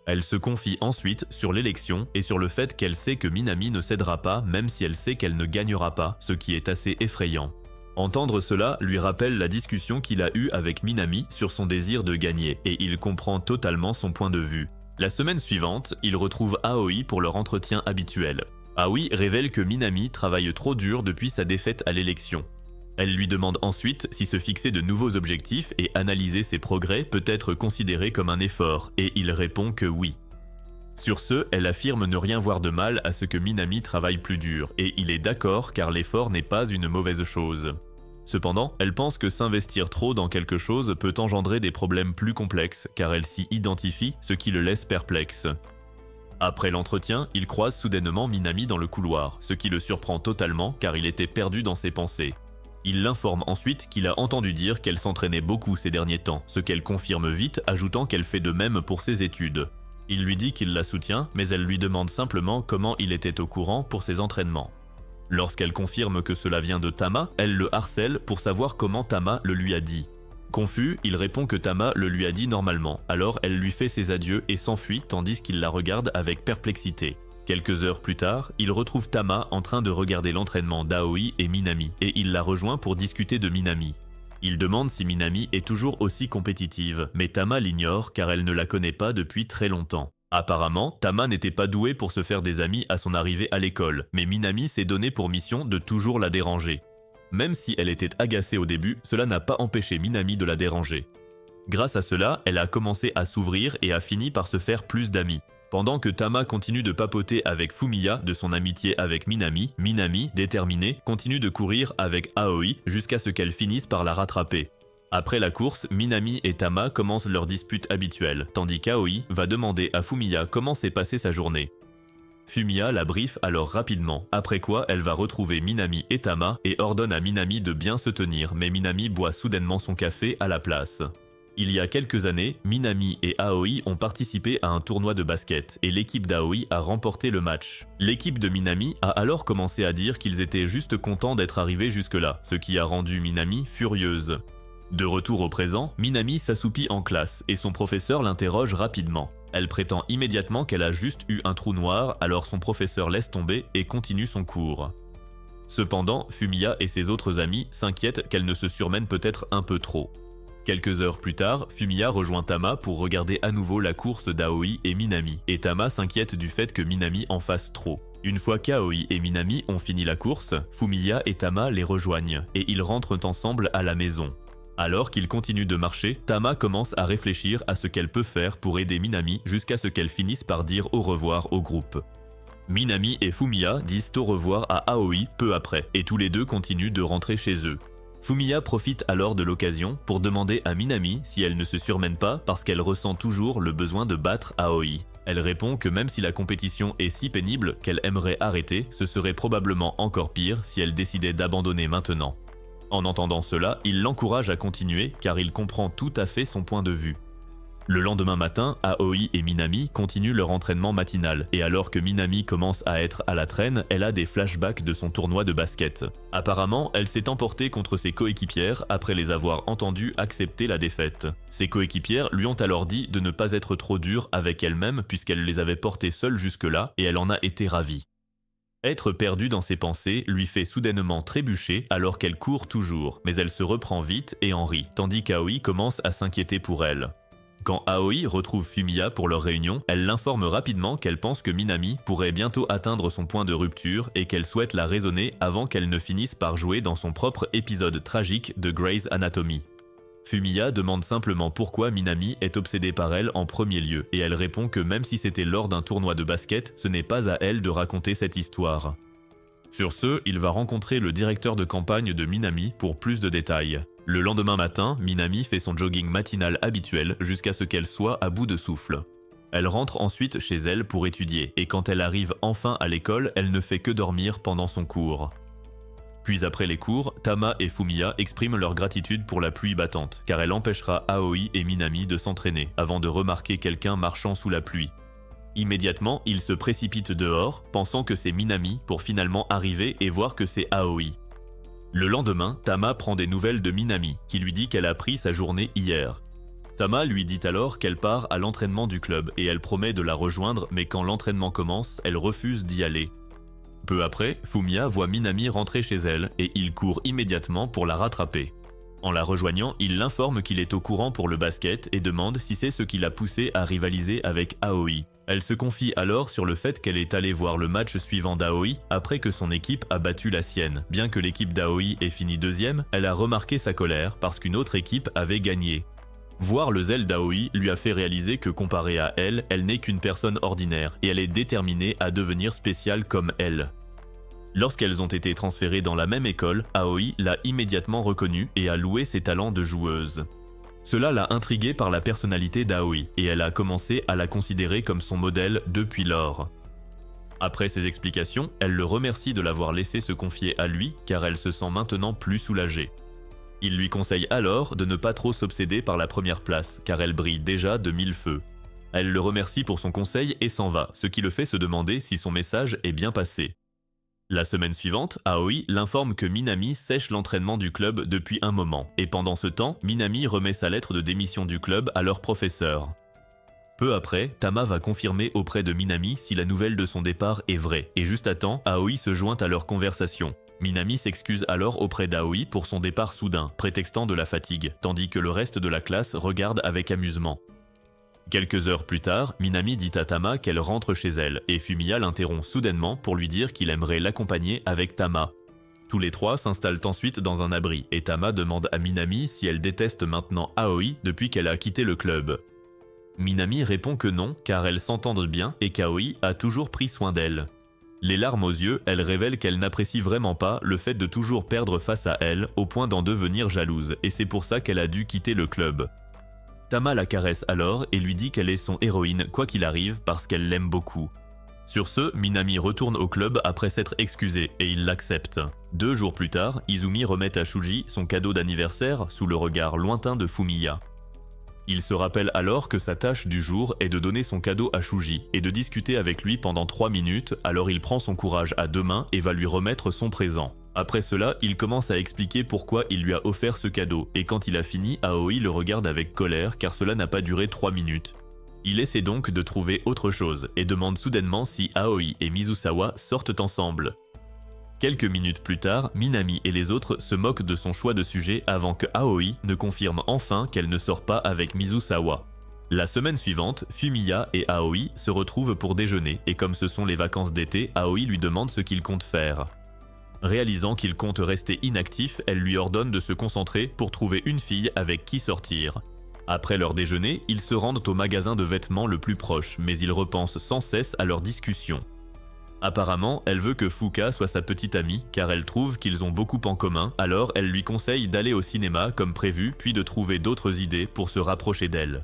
Elle se confie ensuite sur l'élection et sur le fait qu'elle sait que Minami ne cédera pas même si elle sait qu'elle ne gagnera pas, ce qui est assez effrayant. Entendre cela lui rappelle la discussion qu'il a eue avec Minami sur son désir de gagner et il comprend totalement son point de vue. La semaine suivante, il retrouve Aoi pour leur entretien habituel. Aoi révèle que Minami travaille trop dur depuis sa défaite à l'élection. Elle lui demande ensuite si se fixer de nouveaux objectifs et analyser ses progrès peut être considéré comme un effort et il répond que oui. Sur ce, elle affirme ne rien voir de mal à ce que Minami travaille plus dur et il est d'accord car l'effort n'est pas une mauvaise chose. Cependant, elle pense que s'investir trop dans quelque chose peut engendrer des problèmes plus complexes car elle s'y identifie, ce qui le laisse perplexe. Après l'entretien, il croise soudainement Minami dans le couloir, ce qui le surprend totalement car il était perdu dans ses pensées. Il l'informe ensuite qu'il a entendu dire qu'elle s'entraînait beaucoup ces derniers temps, ce qu'elle confirme vite, ajoutant qu'elle fait de même pour ses études. Il lui dit qu'il la soutient, mais elle lui demande simplement comment il était au courant pour ses entraînements. Lorsqu'elle confirme que cela vient de Tama, elle le harcèle pour savoir comment Tama le lui a dit. Confus, il répond que Tama le lui a dit normalement, alors elle lui fait ses adieux et s'enfuit tandis qu'il la regarde avec perplexité. Quelques heures plus tard, il retrouve Tama en train de regarder l'entraînement d'Aoi et Minami, et il la rejoint pour discuter de Minami. Il demande si Minami est toujours aussi compétitive, mais Tama l'ignore car elle ne la connaît pas depuis très longtemps. Apparemment, Tama n'était pas douée pour se faire des amis à son arrivée à l'école, mais Minami s'est donné pour mission de toujours la déranger. Même si elle était agacée au début, cela n'a pas empêché Minami de la déranger. Grâce à cela, elle a commencé à s'ouvrir et a fini par se faire plus d'amis. Pendant que Tama continue de papoter avec Fumiya de son amitié avec Minami, Minami, déterminée, continue de courir avec Aoi jusqu'à ce qu'elle finisse par la rattraper. Après la course, Minami et Tama commencent leur dispute habituelle, tandis qu'Aoi va demander à Fumiya comment s'est passée sa journée. Fumiya la briefe alors rapidement, après quoi elle va retrouver Minami et Tama et ordonne à Minami de bien se tenir, mais Minami boit soudainement son café à la place. Il y a quelques années, Minami et Aoi ont participé à un tournoi de basket et l'équipe d'Aoi a remporté le match. L'équipe de Minami a alors commencé à dire qu'ils étaient juste contents d'être arrivés jusque-là, ce qui a rendu Minami furieuse. De retour au présent, Minami s'assoupit en classe et son professeur l'interroge rapidement. Elle prétend immédiatement qu'elle a juste eu un trou noir, alors son professeur laisse tomber et continue son cours. Cependant, Fumiya et ses autres amis s'inquiètent qu'elle ne se surmène peut-être un peu trop. Quelques heures plus tard, Fumiya rejoint Tama pour regarder à nouveau la course d'Aoi et Minami, et Tama s'inquiète du fait que Minami en fasse trop. Une fois qu'Aoi et Minami ont fini la course, Fumiya et Tama les rejoignent, et ils rentrent ensemble à la maison. Alors qu'ils continuent de marcher, Tama commence à réfléchir à ce qu'elle peut faire pour aider Minami jusqu'à ce qu'elle finisse par dire au revoir au groupe. Minami et Fumiya disent au revoir à Aoi peu après, et tous les deux continuent de rentrer chez eux. Fumiya profite alors de l'occasion pour demander à Minami si elle ne se surmène pas parce qu'elle ressent toujours le besoin de battre Aoi. Elle répond que même si la compétition est si pénible qu'elle aimerait arrêter, ce serait probablement encore pire si elle décidait d'abandonner maintenant. En entendant cela, il l'encourage à continuer car il comprend tout à fait son point de vue. Le lendemain matin, Aoi et Minami continuent leur entraînement matinal, et alors que Minami commence à être à la traîne, elle a des flashbacks de son tournoi de basket. Apparemment, elle s'est emportée contre ses coéquipières après les avoir entendues accepter la défaite. Ses coéquipières lui ont alors dit de ne pas être trop dure avec elle-même puisqu'elle les avait portées seule jusque-là, et elle en a été ravie. Être perdue dans ses pensées lui fait soudainement trébucher alors qu'elle court toujours, mais elle se reprend vite et en rit, tandis qu'Aoi commence à s'inquiéter pour elle. Quand Aoi retrouve Fumiya pour leur réunion, elle l'informe rapidement qu'elle pense que Minami pourrait bientôt atteindre son point de rupture et qu'elle souhaite la raisonner avant qu'elle ne finisse par jouer dans son propre épisode tragique de Grey's Anatomy. Fumiya demande simplement pourquoi Minami est obsédée par elle en premier lieu, et elle répond que même si c'était lors d'un tournoi de basket, ce n'est pas à elle de raconter cette histoire. Sur ce, il va rencontrer le directeur de campagne de Minami pour plus de détails. Le lendemain matin, Minami fait son jogging matinal habituel jusqu'à ce qu'elle soit à bout de souffle. Elle rentre ensuite chez elle pour étudier, et quand elle arrive enfin à l'école, elle ne fait que dormir pendant son cours. Puis après les cours, Tama et Fumiya expriment leur gratitude pour la pluie battante, car elle empêchera Aoi et Minami de s'entraîner, avant de remarquer quelqu'un marchant sous la pluie. Immédiatement, ils se précipitent dehors, pensant que c'est Minami pour finalement arriver et voir que c'est Aoi. Le lendemain, Tama prend des nouvelles de Minami, qui lui dit qu'elle a pris sa journée hier. Tama lui dit alors qu'elle part à l'entraînement du club et elle promet de la rejoindre, mais quand l'entraînement commence, elle refuse d'y aller. Peu après, Fumiya voit Minami rentrer chez elle et il court immédiatement pour la rattraper. En la rejoignant, il l'informe qu'il est au courant pour le basket et demande si c'est ce qui l'a poussé à rivaliser avec Aoi. Elle se confie alors sur le fait qu'elle est allée voir le match suivant d'Aoi après que son équipe a battu la sienne. Bien que l'équipe d'Aoi ait fini deuxième, elle a remarqué sa colère parce qu'une autre équipe avait gagné. Voir le zèle d'Aoi lui a fait réaliser que comparée à elle, elle n'est qu'une personne ordinaire et elle est déterminée à devenir spéciale comme elle. Lorsqu'elles ont été transférées dans la même école, Aoi l'a immédiatement reconnue et a loué ses talents de joueuse. Cela l'a intriguée par la personnalité d'Aoi et elle a commencé à la considérer comme son modèle depuis lors. Après ces explications, elle le remercie de l'avoir laissé se confier à lui car elle se sent maintenant plus soulagée. Il lui conseille alors de ne pas trop s'obséder par la première place car elle brille déjà de 1000 feux. Elle le remercie pour son conseil et s'en va, ce qui le fait se demander si son message est bien passé. La semaine suivante, Aoi l'informe que Minami sèche l'entraînement du club depuis un moment, et pendant ce temps, Minami remet sa lettre de démission du club à leur professeur. Peu après, Tama va confirmer auprès de Minami si la nouvelle de son départ est vraie, et juste à temps, Aoi se joint à leur conversation. Minami s'excuse alors auprès d'Aoi pour son départ soudain, prétextant de la fatigue, tandis que le reste de la classe regarde avec amusement. Quelques heures plus tard, Minami dit à Tama qu'elle rentre chez elle et Fumiya l'interrompt soudainement pour lui dire qu'il aimerait l'accompagner avec Tama. Tous les trois s'installent ensuite dans un abri, et Tama demande à Minami si elle déteste maintenant Aoi depuis qu'elle a quitté le club. Minami répond que non, car elles s'entendent bien et qu'Aoi a toujours pris soin d'elle. Les larmes aux yeux, elle révèle qu'elle n'apprécie vraiment pas le fait de toujours perdre face à elle, au point d'en devenir jalouse, et c'est pour ça qu'elle a dû quitter le club. Tama la caresse alors et lui dit qu'elle est son héroïne quoi qu'il arrive parce qu'elle l'aime beaucoup. Sur ce, Minami retourne au club après s'être excusée et il l'accepte. 2 jours plus tard, Izumi remet à Shuji son cadeau d'anniversaire sous le regard lointain de Fumiya. Il se rappelle alors que sa tâche du jour est de donner son cadeau à Shuji et de discuter avec lui pendant 3 minutes, alors il prend son courage à 2 mains et va lui remettre son présent. Après cela, il commence à expliquer pourquoi il lui a offert ce cadeau, et quand il a fini, Aoi le regarde avec colère car cela n'a pas duré 3 minutes. Il essaie donc de trouver autre chose et demande soudainement si Aoi et Mizusawa sortent ensemble. Quelques minutes plus tard, Minami et les autres se moquent de son choix de sujet avant que Aoi ne confirme enfin qu'elle ne sort pas avec Mizusawa. La semaine suivante, Fumiya et Aoi se retrouvent pour déjeuner et comme ce sont les vacances d'été, Aoi lui demande ce qu'il compte faire. Réalisant qu'il compte rester inactif, elle lui ordonne de se concentrer pour trouver une fille avec qui sortir. Après leur déjeuner, ils se rendent au magasin de vêtements le plus proche, mais ils repensent sans cesse à leur discussion. Apparemment, elle veut que Fuka soit sa petite amie, car elle trouve qu'ils ont beaucoup en commun, alors elle lui conseille d'aller au cinéma comme prévu, puis de trouver d'autres idées pour se rapprocher d'elle.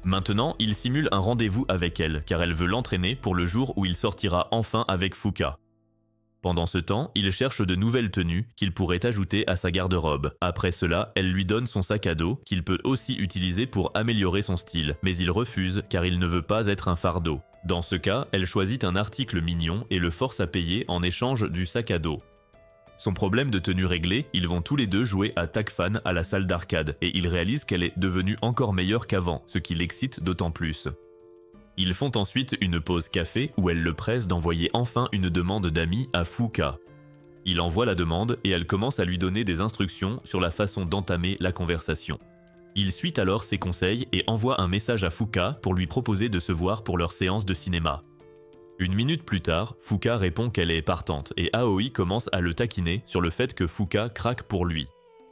Maintenant, il simule un rendez-vous avec elle, car elle veut l'entraîner pour le jour où il sortira enfin avec Fuka. Pendant ce temps, il cherche de nouvelles tenues qu'il pourrait ajouter à sa garde-robe. Après cela, elle lui donne son sac à dos, qu'il peut aussi utiliser pour améliorer son style, mais il refuse car il ne veut pas être un fardeau. Dans ce cas, elle choisit un article mignon et le force à payer en échange du sac à dos. Son problème de tenue réglé, ils vont tous les deux jouer à Tag-Fan à la salle d'arcade, et il réalise qu'elle est devenue encore meilleure qu'avant, ce qui l'excite d'autant plus. Ils font ensuite une pause café où elle le presse d'envoyer enfin une demande d'amis à Fuka. Il envoie la demande et elle commence à lui donner des instructions sur la façon d'entamer la conversation. Il suit alors ses conseils et envoie un message à Fuka pour lui proposer de se voir pour leur séance de cinéma. 1 minute plus tard, Fuka répond qu'elle est partante et Aoi commence à le taquiner sur le fait que Fuka craque pour lui.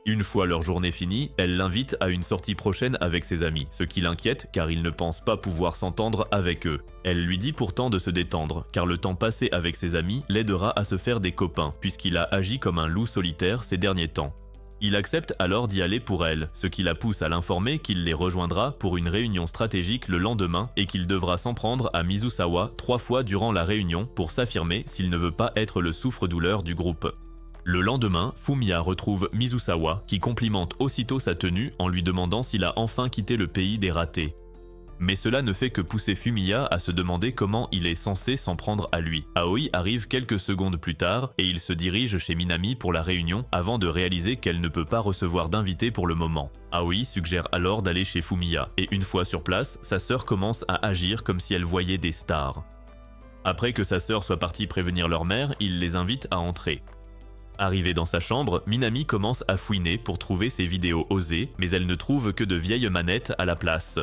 Une fois leur journée finie, elle l'invite à une sortie prochaine avec ses amis, ce qui l'inquiète car il ne pense pas pouvoir s'entendre avec eux. Elle lui dit pourtant de se détendre, car le temps passé avec ses amis l'aidera à se faire des copains, puisqu'il a agi comme un loup solitaire ces derniers temps. Il accepte alors d'y aller pour elle, ce qui la pousse à l'informer qu'il les rejoindra pour une réunion stratégique le lendemain et qu'il devra s'en prendre à Mizusawa 3 fois durant la réunion pour s'affirmer s'il ne veut pas être le souffre-douleur du groupe. Le lendemain, Fumiya retrouve Mizusawa qui complimente aussitôt sa tenue en lui demandant s'il a enfin quitté le pays des ratés. Mais cela ne fait que pousser Fumiya à se demander comment il est censé s'en prendre à lui. Aoi arrive quelques secondes plus tard et il se dirige chez Minami pour la réunion avant de réaliser qu'elle ne peut pas recevoir d'invités pour le moment. Aoi suggère alors d'aller chez Fumiya et une fois sur place, sa sœur commence à agir comme si elle voyait des stars. Après que sa sœur soit partie prévenir leur mère, il les invite à entrer. Arrivée dans sa chambre, Minami commence à fouiner pour trouver ses vidéos osées, mais elle ne trouve que de vieilles manettes à la place.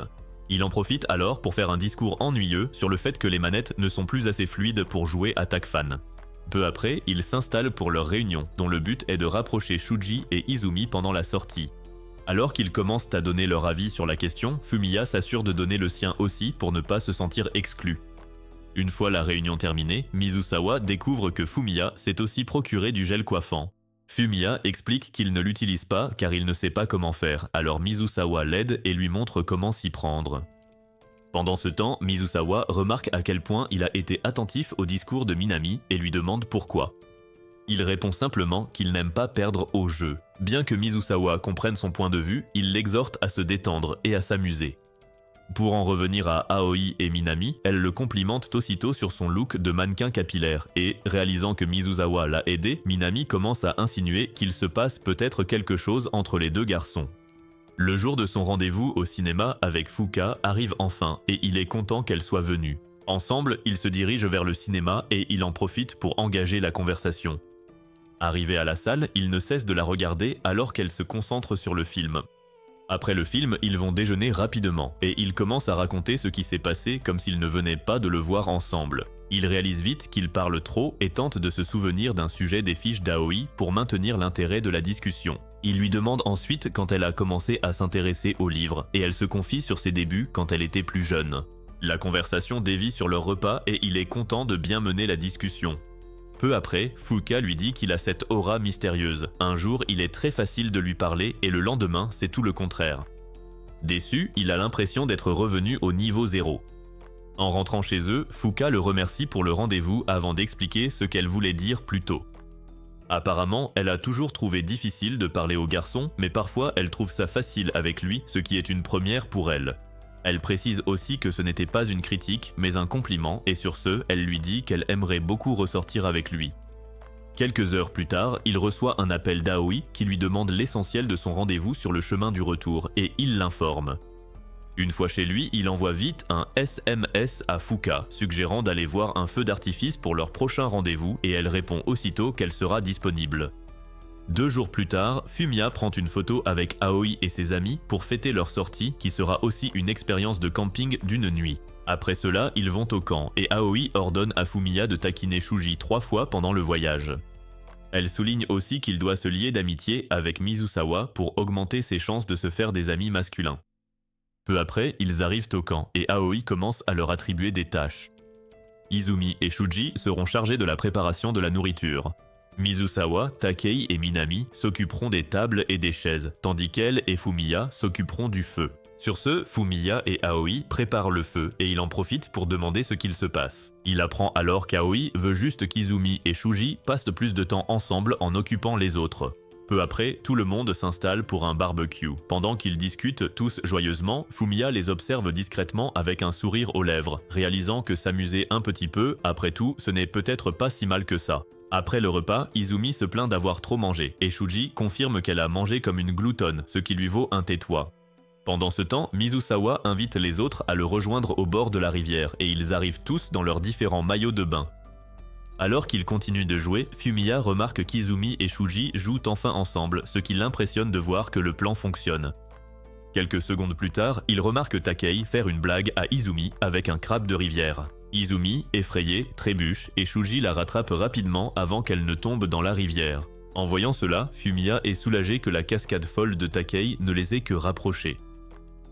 Il en profite alors pour faire un discours ennuyeux sur le fait que les manettes ne sont plus assez fluides pour jouer à Tag-Fan. Peu après, ils s'installent pour leur réunion, dont le but est de rapprocher Shuji et Izumi pendant la sortie. Alors qu'ils commencent à donner leur avis sur la question, Fumiya s'assure de donner le sien aussi pour ne pas se sentir exclu. Une fois la réunion terminée, Mizusawa découvre que Fumiya s'est aussi procuré du gel coiffant. Fumiya explique qu'il ne l'utilise pas car il ne sait pas comment faire, alors Mizusawa l'aide et lui montre comment s'y prendre. Pendant ce temps, Mizusawa remarque à quel point il a été attentif au discours de Minami et lui demande pourquoi. Il répond simplement qu'il n'aime pas perdre au jeu. Bien que Mizusawa comprenne son point de vue, il l'exhorte à se détendre et à s'amuser. Pour en revenir à Aoi et Minami, elles le complimentent aussitôt sur son look de mannequin capillaire et, réalisant que Mizusawa l'a aidé, Minami commence à insinuer qu'il se passe peut-être quelque chose entre les deux garçons. Le jour de son rendez-vous au cinéma avec Fuka arrive enfin et il est content qu'elle soit venue. Ensemble, ils se dirigent vers le cinéma et il en profite pour engager la conversation. Arrivé à la salle, il ne cesse de la regarder alors qu'elle se concentre sur le film. Après le film, ils vont déjeuner rapidement, et ils commencent à raconter ce qui s'est passé comme s'ils ne venaient pas de le voir ensemble. Il réalise vite qu'il parle trop et tente de se souvenir d'un sujet des fiches d'Aoi pour maintenir l'intérêt de la discussion. Il lui demande ensuite quand elle a commencé à s'intéresser aux livres et elle se confie sur ses débuts quand elle était plus jeune. La conversation dévie sur leur repas et il est content de bien mener la discussion. Peu après, Fuka lui dit qu'il a cette aura mystérieuse. Un jour, il est très facile de lui parler et le lendemain, c'est tout le contraire. Déçu, il a l'impression d'être revenu au niveau 0. En rentrant chez eux, Fuka le remercie pour le rendez-vous avant d'expliquer ce qu'elle voulait dire plus tôt. Apparemment, elle a toujours trouvé difficile de parler au garçon, mais parfois elle trouve ça facile avec lui, ce qui est une première pour elle. Elle précise aussi que ce n'était pas une critique, mais un compliment, et sur ce, elle lui dit qu'elle aimerait beaucoup ressortir avec lui. Quelques heures plus tard, il reçoit un appel d'Aoi qui lui demande l'essentiel de son rendez-vous sur le chemin du retour, et il l'informe. Une fois chez lui, il envoie vite un SMS à Fuka, suggérant d'aller voir un feu d'artifice pour leur prochain rendez-vous et elle répond aussitôt qu'elle sera disponible. 2 jours plus tard, Fumiya prend une photo avec Aoi et ses amis pour fêter leur sortie qui sera aussi une expérience de camping d'une nuit. Après cela, ils vont au camp et Aoi ordonne à Fumiya de taquiner Shuji 3 fois pendant le voyage. Elle souligne aussi qu'il doit se lier d'amitié avec Mizusawa pour augmenter ses chances de se faire des amis masculins. Peu après, ils arrivent au camp et Aoi commence à leur attribuer des tâches. Izumi et Shuji seront chargés de la préparation de la nourriture. Mizusawa, Takei et Minami s'occuperont des tables et des chaises, tandis qu'elle et Fumiya s'occuperont du feu. Sur ce, Fumiya et Aoi préparent le feu et il en profite pour demander ce qu'il se passe. Il apprend alors qu'Aoi veut juste qu'Izumi et Shuji passent plus de temps ensemble en occupant les autres. Peu après, tout le monde s'installe pour un barbecue. Pendant qu'ils discutent tous joyeusement, Fumiya les observe discrètement avec un sourire aux lèvres, réalisant que s'amuser un petit peu, après tout, ce n'est peut-être pas si mal que ça. Après le repas, Izumi se plaint d'avoir trop mangé, et Shuji confirme qu'elle a mangé comme une gloutonne, ce qui lui vaut un tais-toi. Pendant ce temps, Mizusawa invite les autres à le rejoindre au bord de la rivière, et ils arrivent tous dans leurs différents maillots de bain. Alors qu'ils continuent de jouer, Fumiya remarque qu'Izumi et Shuji jouent enfin ensemble, ce qui l'impressionne de voir que le plan fonctionne. Quelques secondes plus tard, il remarque Takei faire une blague à Izumi avec un crabe de rivière. Izumi, effrayée, trébuche et Shuji la rattrape rapidement avant qu'elle ne tombe dans la rivière. En voyant cela, Fumiya est soulagée que la cascade folle de Takei ne les ait que rapprochés.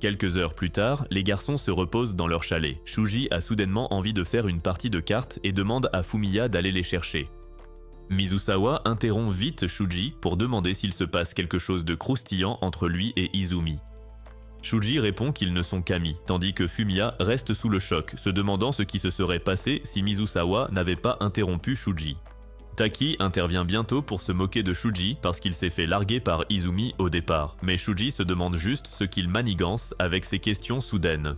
Quelques heures plus tard, les garçons se reposent dans leur chalet. Shuji a soudainement envie de faire une partie de cartes et demande à Fumiya d'aller les chercher. Mizusawa interrompt vite Shuji pour demander s'il se passe quelque chose de croustillant entre lui et Izumi. Shuji répond qu'ils ne sont qu'amis, tandis que Fumiya reste sous le choc, se demandant ce qui se serait passé si Mizusawa n'avait pas interrompu Shuji. Taki intervient bientôt pour se moquer de Shuji parce qu'il s'est fait larguer par Izumi au départ, mais Shuji se demande juste ce qu'il manigance avec ses questions soudaines.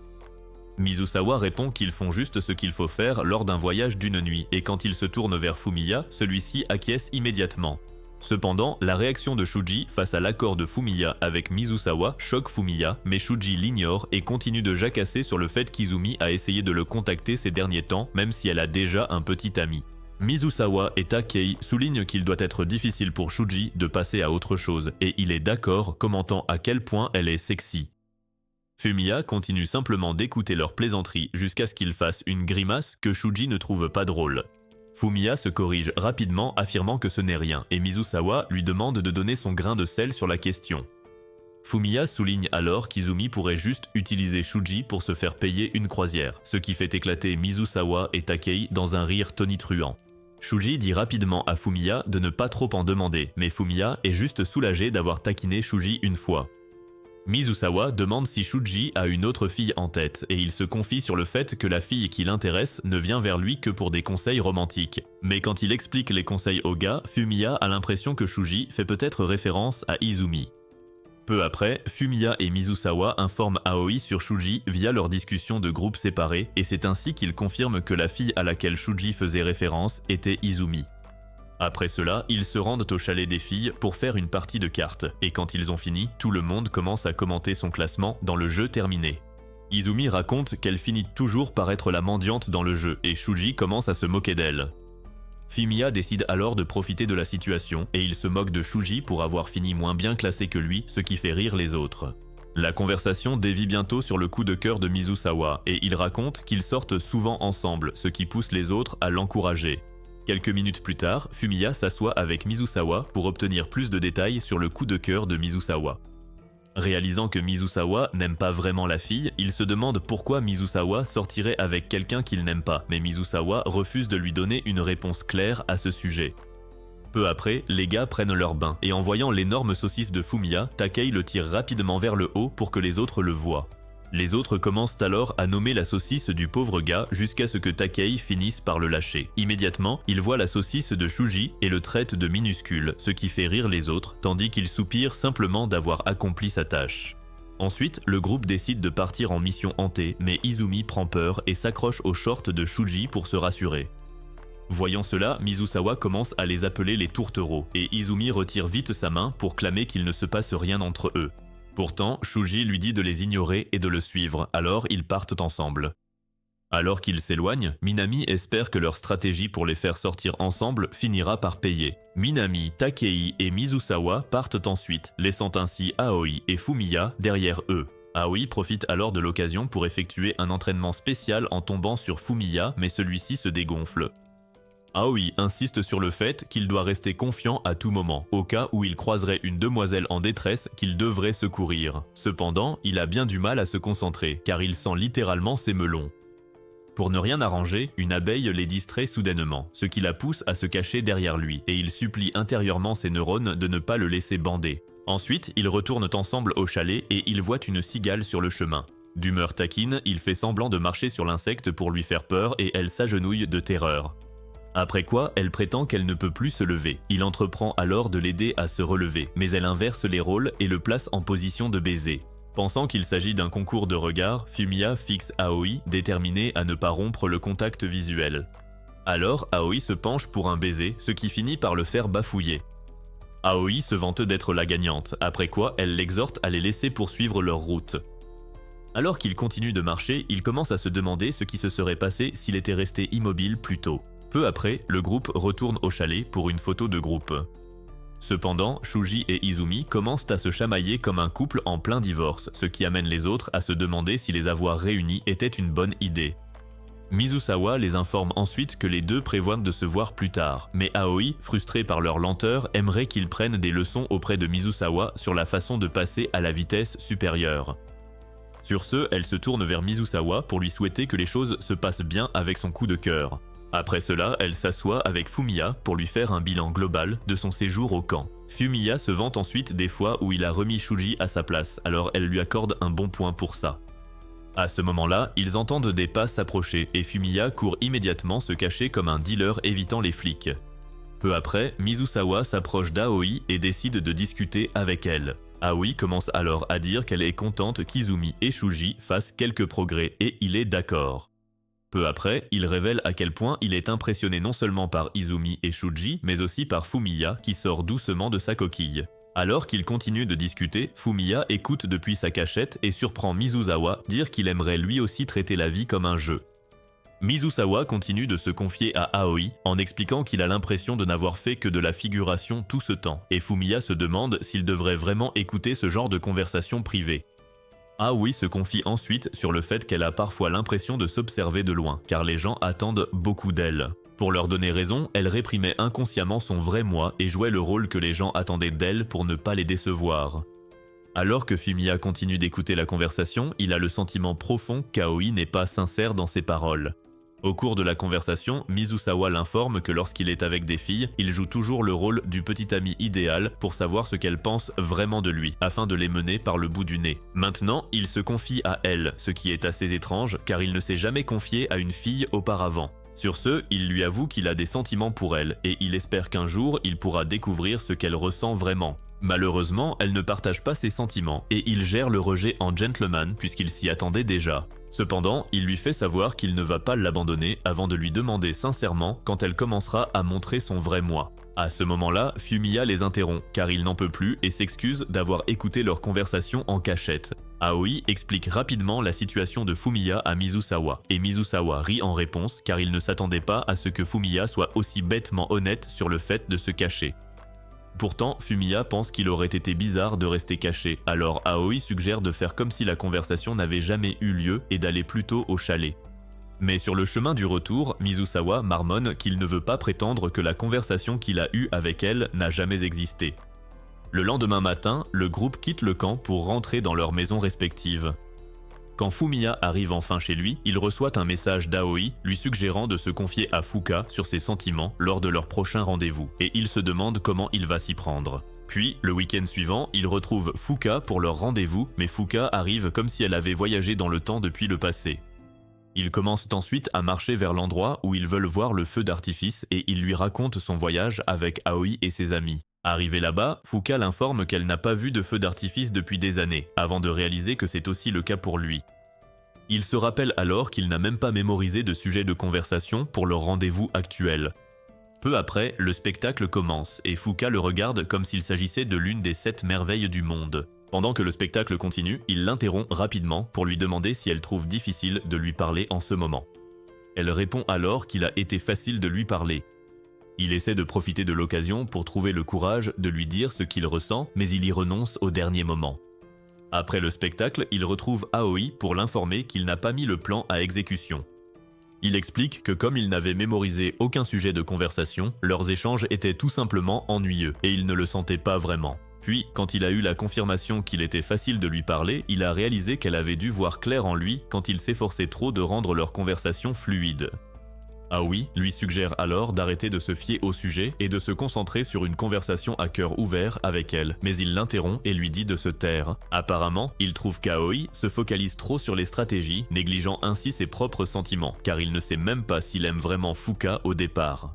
Mizusawa répond qu'ils font juste ce qu'il faut faire lors d'un voyage d'une nuit, et quand il se tourne vers Fumiya, celui-ci acquiesce immédiatement. Cependant, la réaction de Shuji face à l'accord de Fumiya avec Mizusawa choque Fumiya, mais Shuji l'ignore et continue de jacasser sur le fait qu'Izumi a essayé de le contacter ces derniers temps, même si elle a déjà un petit ami. Mizusawa et Takei soulignent qu'il doit être difficile pour Shuji de passer à autre chose, et il est d'accord, commentant à quel point elle est sexy. Fumiya continue simplement d'écouter leurs plaisanteries jusqu'à ce qu'il fasse une grimace que Shuji ne trouve pas drôle. Fumiya se corrige rapidement, affirmant que ce n'est rien, et Mizusawa lui demande de donner son grain de sel sur la question. Fumiya souligne alors qu'Izumi pourrait juste utiliser Shuji pour se faire payer une croisière, ce qui fait éclater Mizusawa et Takei dans un rire tonitruant. Shuji dit rapidement à Fumiya de ne pas trop en demander, mais Fumiya est juste soulagée d'avoir taquiné Shuji une fois. Mizusawa demande si Shuji a une autre fille en tête, et il se confie sur le fait que la fille qui l'intéresse ne vient vers lui que pour des conseils romantiques. Mais quand il explique les conseils au gars, Fumiya a l'impression que Shuji fait peut-être référence à Izumi. Peu après, Fumiya et Mizusawa informent Aoi sur Shuji via leur discussion de groupe séparés, et c'est ainsi qu'ils confirment que la fille à laquelle Shuji faisait référence était Izumi. Après cela, ils se rendent au chalet des filles pour faire une partie de cartes, et quand ils ont fini, tout le monde commence à commenter son classement dans le jeu terminé. Izumi raconte qu'elle finit toujours par être la mendiante dans le jeu, et Shuji commence à se moquer d'elle. Fumiya décide alors de profiter de la situation, et il se moque de Shuji pour avoir fini moins bien classé que lui, ce qui fait rire les autres. La conversation dévie bientôt sur le coup de cœur de Mizusawa et il raconte qu'ils sortent souvent ensemble, ce qui pousse les autres à l'encourager. Quelques minutes plus tard, Fumiya s'assoit avec Mizusawa pour obtenir plus de détails sur le coup de cœur de Mizusawa. Réalisant que Mizusawa n'aime pas vraiment la fille, il se demande pourquoi Mizusawa sortirait avec quelqu'un qu'il n'aime pas, mais Mizusawa refuse de lui donner une réponse claire à ce sujet. Peu après, les gars prennent leur bain, et en voyant l'énorme saucisse de Fumiya, Takei le tire rapidement vers le haut pour que les autres le voient. Les autres commencent alors à nommer la saucisse du pauvre gars jusqu'à ce que Takei finisse par le lâcher. Immédiatement, il voit la saucisse de Shuji et le traite de minuscule, ce qui fait rire les autres, tandis qu'il soupire simplement d'avoir accompli sa tâche. Ensuite, le groupe décide de partir en mission hantée, mais Izumi prend peur et s'accroche aux shorts de Shuji pour se rassurer. Voyant cela, Mizusawa commence à les appeler les tourtereaux, et Izumi retire vite sa main pour clamer qu'il ne se passe rien entre eux. Pourtant, Shuji lui dit de les ignorer et de le suivre, alors ils partent ensemble. Alors qu'ils s'éloignent, Minami espère que leur stratégie pour les faire sortir ensemble finira par payer. Minami, Takei et Mizusawa partent ensuite, laissant ainsi Aoi et Fumiya derrière eux. Aoi profite alors de l'occasion pour effectuer un entraînement spécial en tombant sur Fumiya, mais celui-ci se dégonfle. Aoi insiste sur le fait qu'il doit rester confiant à tout moment, au cas où il croiserait une demoiselle en détresse qu'il devrait secourir. Cependant, il a bien du mal à se concentrer, car il sent littéralement ses melons. Pour ne rien arranger, une abeille les distrait soudainement, ce qui la pousse à se cacher derrière lui, et il supplie intérieurement ses neurones de ne pas le laisser bander. Ensuite, ils retournent ensemble au chalet et ils voient une cigale sur le chemin. D'humeur taquine, il fait semblant de marcher sur l'insecte pour lui faire peur et elle s'agenouille de terreur. Après quoi, elle prétend qu'elle ne peut plus se lever. Il entreprend alors de l'aider à se relever, mais elle inverse les rôles et le place en position de baiser. Pensant qu'il s'agit d'un concours de regards, Fumiya fixe Aoi, déterminé à ne pas rompre le contact visuel. Alors, Aoi se penche pour un baiser, ce qui finit par le faire bafouiller. Aoi se vante d'être la gagnante, après quoi elle l'exhorte à les laisser poursuivre leur route. Alors qu'il continue de marcher, il commence à se demander ce qui se serait passé s'il était resté immobile plus tôt. Peu après, le groupe retourne au chalet pour une photo de groupe. Cependant, Shuji et Izumi commencent à se chamailler comme un couple en plein divorce, ce qui amène les autres à se demander si les avoir réunis était une bonne idée. Mizusawa les informe ensuite que les deux prévoient de se voir plus tard, mais Aoi, frustrée par leur lenteur, aimerait qu'ils prennent des leçons auprès de Mizusawa sur la façon de passer à la vitesse supérieure. Sur ce, elle se tourne vers Mizusawa pour lui souhaiter que les choses se passent bien avec son coup de cœur. Après cela, elle s'assoit avec Fumiya pour lui faire un bilan global de son séjour au camp. Fumiya se vante ensuite des fois où il a remis Shuji à sa place, alors elle lui accorde un bon point pour ça. À ce moment-là, ils entendent des pas s'approcher et Fumiya court immédiatement se cacher comme un dealer évitant les flics. Peu après, Mizusawa s'approche d'Aoi et décide de discuter avec elle. Aoi commence alors à dire qu'elle est contente qu'Izumi et Shuji fassent quelques progrès et il est d'accord. Peu après, il révèle à quel point il est impressionné non seulement par Izumi et Shuji, mais aussi par Fumiya qui sort doucement de sa coquille. Alors qu'ils continuent de discuter, Fumiya écoute depuis sa cachette et surprend Mizusawa dire qu'il aimerait lui aussi traiter la vie comme un jeu. Mizusawa continue de se confier à Aoi en expliquant qu'il a l'impression de n'avoir fait que de la figuration tout ce temps, et Fumiya se demande s'il devrait vraiment écouter ce genre de conversation privée. Aoi se confie ensuite sur le fait qu'elle a parfois l'impression de s'observer de loin, car les gens attendent beaucoup d'elle. Pour leur donner raison, elle réprimait inconsciemment son vrai moi et jouait le rôle que les gens attendaient d'elle pour ne pas les décevoir. Alors que Fumiya continue d'écouter la conversation, il a le sentiment profond qu'Aoi n'est pas sincère dans ses paroles. Au cours de la conversation, Mizusawa l'informe que lorsqu'il est avec des filles, il joue toujours le rôle du petit ami idéal pour savoir ce qu'elles pensent vraiment de lui, afin de les mener par le bout du nez. Maintenant, il se confie à elle, ce qui est assez étrange car il ne s'est jamais confié à une fille auparavant. Sur ce, il lui avoue qu'il a des sentiments pour elle et il espère qu'un jour il pourra découvrir ce qu'elle ressent vraiment. Malheureusement, elle ne partage pas ses sentiments et il gère le rejet en gentleman puisqu'il s'y attendait déjà. Cependant, il lui fait savoir qu'il ne va pas l'abandonner avant de lui demander sincèrement quand elle commencera à montrer son vrai moi. À ce moment-là, Fumiya les interrompt car il n'en peut plus et s'excuse d'avoir écouté leur conversation en cachette. Aoi explique rapidement la situation de Fumiya à Mizusawa et Mizusawa rit en réponse car il ne s'attendait pas à ce que Fumiya soit aussi bêtement honnête sur le fait de se cacher. Pourtant, Fumiya pense qu'il aurait été bizarre de rester caché, alors Aoi suggère de faire comme si la conversation n'avait jamais eu lieu et d'aller plutôt au chalet. Mais sur le chemin du retour, Mizusawa marmonne qu'il ne veut pas prétendre que la conversation qu'il a eue avec elle n'a jamais existé. Le lendemain matin, le groupe quitte le camp pour rentrer dans leurs maisons respectives. Quand Fumiya arrive enfin chez lui, il reçoit un message d'Aoi lui suggérant de se confier à Fuka sur ses sentiments lors de leur prochain rendez-vous, et il se demande comment il va s'y prendre. Puis, le week-end suivant, il retrouve Fuka pour leur rendez-vous, mais Fuka arrive comme si elle avait voyagé dans le temps depuis le passé. Ils commencent ensuite à marcher vers l'endroit où ils veulent voir le feu d'artifice et il lui raconte son voyage avec Aoi et ses amis. Arrivée là-bas, Fuka l'informe qu'elle n'a pas vu de feu d'artifice depuis des années, avant de réaliser que c'est aussi le cas pour lui. Il se rappelle alors qu'il n'a même pas mémorisé de sujet de conversation pour leur rendez-vous actuel. Peu après, le spectacle commence et Fuka le regarde comme s'il s'agissait de l'une des 7 merveilles du monde. Pendant que le spectacle continue, il l'interrompt rapidement pour lui demander si elle trouve difficile de lui parler en ce moment. Elle répond alors qu'il a été facile de lui parler. Il essaie de profiter de l'occasion pour trouver le courage de lui dire ce qu'il ressent, mais il y renonce au dernier moment. Après le spectacle, il retrouve Aoi pour l'informer qu'il n'a pas mis le plan à exécution. Il explique que comme il n'avait mémorisé aucun sujet de conversation, leurs échanges étaient tout simplement ennuyeux et il ne le sentait pas vraiment. Puis, quand il a eu la confirmation qu'il était facile de lui parler, il a réalisé qu'elle avait dû voir clair en lui quand il s'efforçait trop de rendre leur conversation fluide. Aoi lui suggère alors d'arrêter de se fier au sujet et de se concentrer sur une conversation à cœur ouvert avec elle, mais il l'interrompt et lui dit de se taire. Apparemment, il trouve qu'Aoi se focalise trop sur les stratégies, négligeant ainsi ses propres sentiments, car il ne sait même pas s'il aime vraiment Fuka au départ.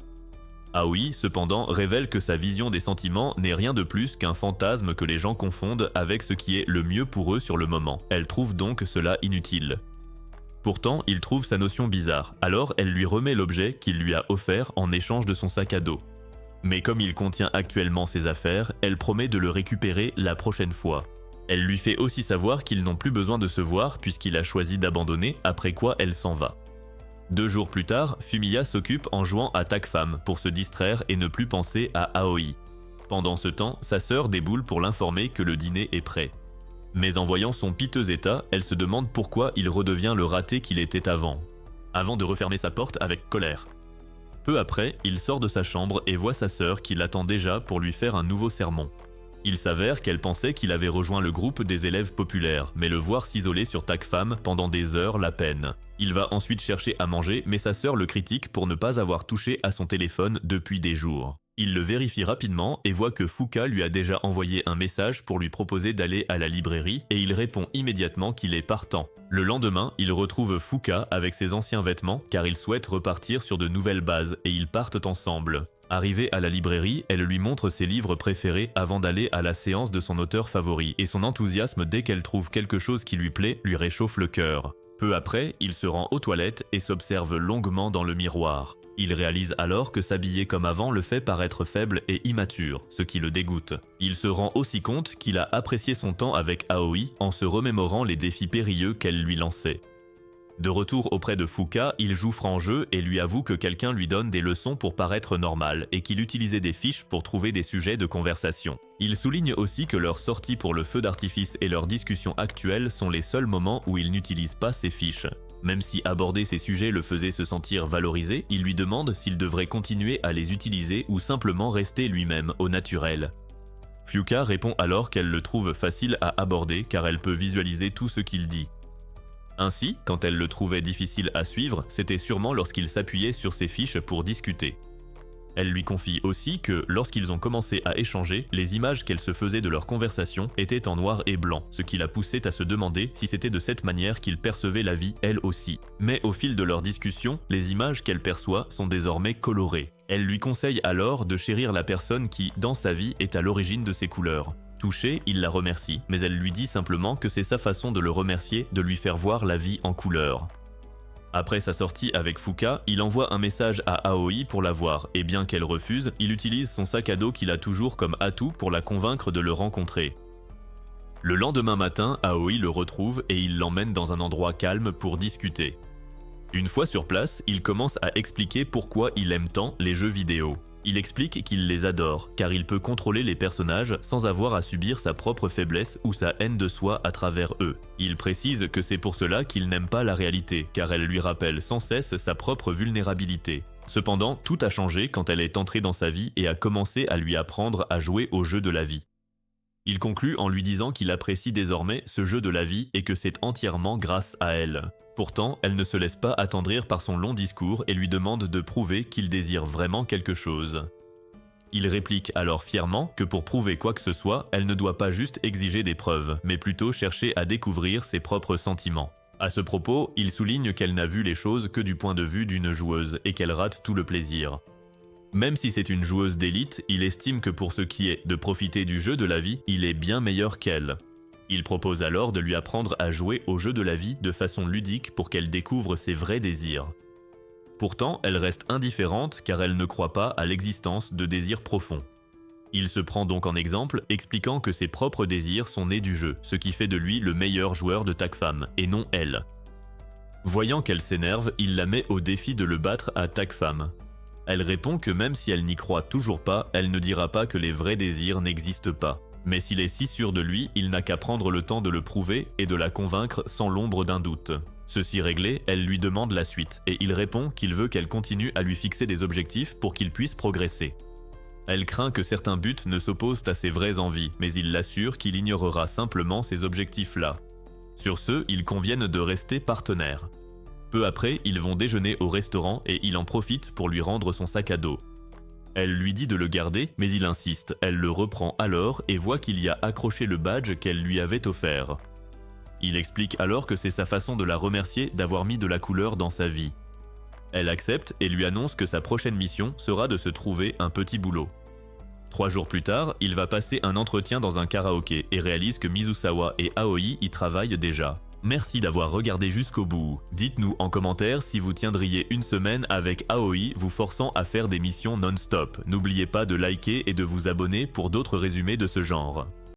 Aoi, cependant, révèle que sa vision des sentiments n'est rien de plus qu'un fantasme que les gens confondent avec ce qui est le mieux pour eux sur le moment. Elle trouve donc cela inutile. Pourtant, il trouve sa notion bizarre, alors elle lui remet l'objet qu'il lui a offert en échange de son sac à dos. Mais comme il contient actuellement ses affaires, elle promet de le récupérer la prochaine fois. Elle lui fait aussi savoir qu'ils n'ont plus besoin de se voir puisqu'il a choisi d'abandonner, après quoi elle s'en va. 2 jours plus tard, Fumiya s'occupe en jouant à Tag-Fam pour se distraire et ne plus penser à Aoi. Pendant ce temps, sa sœur déboule pour l'informer que le dîner est prêt. Mais en voyant son piteux état, elle se demande pourquoi il redevient le raté qu'il était avant de refermer sa porte avec colère. Peu après, il sort de sa chambre et voit sa sœur qui l'attend déjà pour lui faire un nouveau sermon. Il s'avère qu'elle pensait qu'il avait rejoint le groupe des élèves populaires, mais le voir s'isoler sur Tag-Fam pendant des heures la peine. Il va ensuite chercher à manger, mais sa sœur le critique pour ne pas avoir touché à son téléphone depuis des jours. Il le vérifie rapidement et voit que Fuka lui a déjà envoyé un message pour lui proposer d'aller à la librairie et il répond immédiatement qu'il est partant. Le lendemain, il retrouve Fuka avec ses anciens vêtements car il souhaite repartir sur de nouvelles bases et ils partent ensemble. Arrivée à la librairie, elle lui montre ses livres préférés avant d'aller à la séance de son auteur favori et son enthousiasme dès qu'elle trouve quelque chose qui lui plaît lui réchauffe le cœur. Peu après, il se rend aux toilettes et s'observe longuement dans le miroir. Il réalise alors que s'habiller comme avant le fait paraître faible et immature, ce qui le dégoûte. Il se rend aussi compte qu'il a apprécié son temps avec Aoi en se remémorant les défis périlleux qu'elle lui lançait. De retour auprès de Fuka, il joue franc jeu et lui avoue que quelqu'un lui donne des leçons pour paraître normal et qu'il utilisait des fiches pour trouver des sujets de conversation. Il souligne aussi que leurs sorties pour le feu d'artifice et leurs discussions actuelles sont les seuls moments où il n'utilise pas ces fiches. Même si aborder ces sujets le faisait se sentir valorisé, il lui demande s'il devrait continuer à les utiliser ou simplement rester lui-même au naturel. Fuka répond alors qu'elle le trouve facile à aborder car elle peut visualiser tout ce qu'il dit. Ainsi, quand elle le trouvait difficile à suivre, c'était sûrement lorsqu'il s'appuyait sur ses fiches pour discuter. Elle lui confie aussi que, lorsqu'ils ont commencé à échanger, les images qu'elle se faisait de leur conversation étaient en noir et blanc, ce qui la poussait à se demander si c'était de cette manière qu'il percevait la vie elle aussi. Mais au fil de leur discussion, les images qu'elle perçoit sont désormais colorées. Elle lui conseille alors de chérir la personne qui, dans sa vie, est à l'origine de ces couleurs. Touché, il la remercie, mais elle lui dit simplement que c'est sa façon de le remercier de lui faire voir la vie en couleurs. Après sa sortie avec Fuka, il envoie un message à Aoi pour la voir, et bien qu'elle refuse, il utilise son sac à dos qu'il a toujours comme atout pour la convaincre de le rencontrer. Le lendemain matin, Aoi le retrouve et il l'emmène dans un endroit calme pour discuter. Une fois sur place, il commence à expliquer pourquoi il aime tant les jeux vidéo. Il explique qu'il les adore, car il peut contrôler les personnages sans avoir à subir sa propre faiblesse ou sa haine de soi à travers eux. Il précise que c'est pour cela qu'il n'aime pas la réalité, car elle lui rappelle sans cesse sa propre vulnérabilité. Cependant, tout a changé quand elle est entrée dans sa vie et a commencé à lui apprendre à jouer au jeu de la vie. Il conclut en lui disant qu'il apprécie désormais ce jeu de la vie et que c'est entièrement grâce à elle. Pourtant, elle ne se laisse pas attendrir par son long discours et lui demande de prouver qu'il désire vraiment quelque chose. Il réplique alors fièrement que pour prouver quoi que ce soit, elle ne doit pas juste exiger des preuves, mais plutôt chercher à découvrir ses propres sentiments. À ce propos, il souligne qu'elle n'a vu les choses que du point de vue d'une joueuse et qu'elle rate tout le plaisir. Même si c'est une joueuse d'élite, il estime que pour ce qui est de profiter du jeu de la vie, il est bien meilleur qu'elle. Il propose alors de lui apprendre à jouer au jeu de la vie de façon ludique pour qu'elle découvre ses vrais désirs. Pourtant, elle reste indifférente car elle ne croit pas à l'existence de désirs profonds. Il se prend donc en exemple, expliquant que ses propres désirs sont nés du jeu, ce qui fait de lui le meilleur joueur de TAC-Fam, et non elle. Voyant qu'elle s'énerve, il la met au défi de le battre à TAC-Fam. Elle répond que même si elle n'y croit toujours pas, elle ne dira pas que les vrais désirs n'existent pas. Mais s'il est si sûr de lui, il n'a qu'à prendre le temps de le prouver et de la convaincre sans l'ombre d'un doute. Ceci réglé, elle lui demande la suite, et il répond qu'il veut qu'elle continue à lui fixer des objectifs pour qu'il puisse progresser. Elle craint que certains buts ne s'opposent à ses vraies envies, mais il l'assure qu'il ignorera simplement ces objectifs-là. Sur ce, ils conviennent de rester partenaires. Peu après, ils vont déjeuner au restaurant et il en profite pour lui rendre son sac à dos. Elle lui dit de le garder, mais il insiste. Elle le reprend alors et voit qu'il y a accroché le badge qu'elle lui avait offert. Il explique alors que c'est sa façon de la remercier d'avoir mis de la couleur dans sa vie. Elle accepte et lui annonce que sa prochaine mission sera de se trouver un petit boulot. 3 jours plus tard, il va passer un entretien dans un karaoké et réalise que Mizusawa et Aoi y travaillent déjà. Merci d'avoir regardé jusqu'au bout. Dites-nous en commentaire si vous tiendriez une semaine avec Aoi vous forçant à faire des missions non-stop. N'oubliez pas de liker et de vous abonner pour d'autres résumés de ce genre.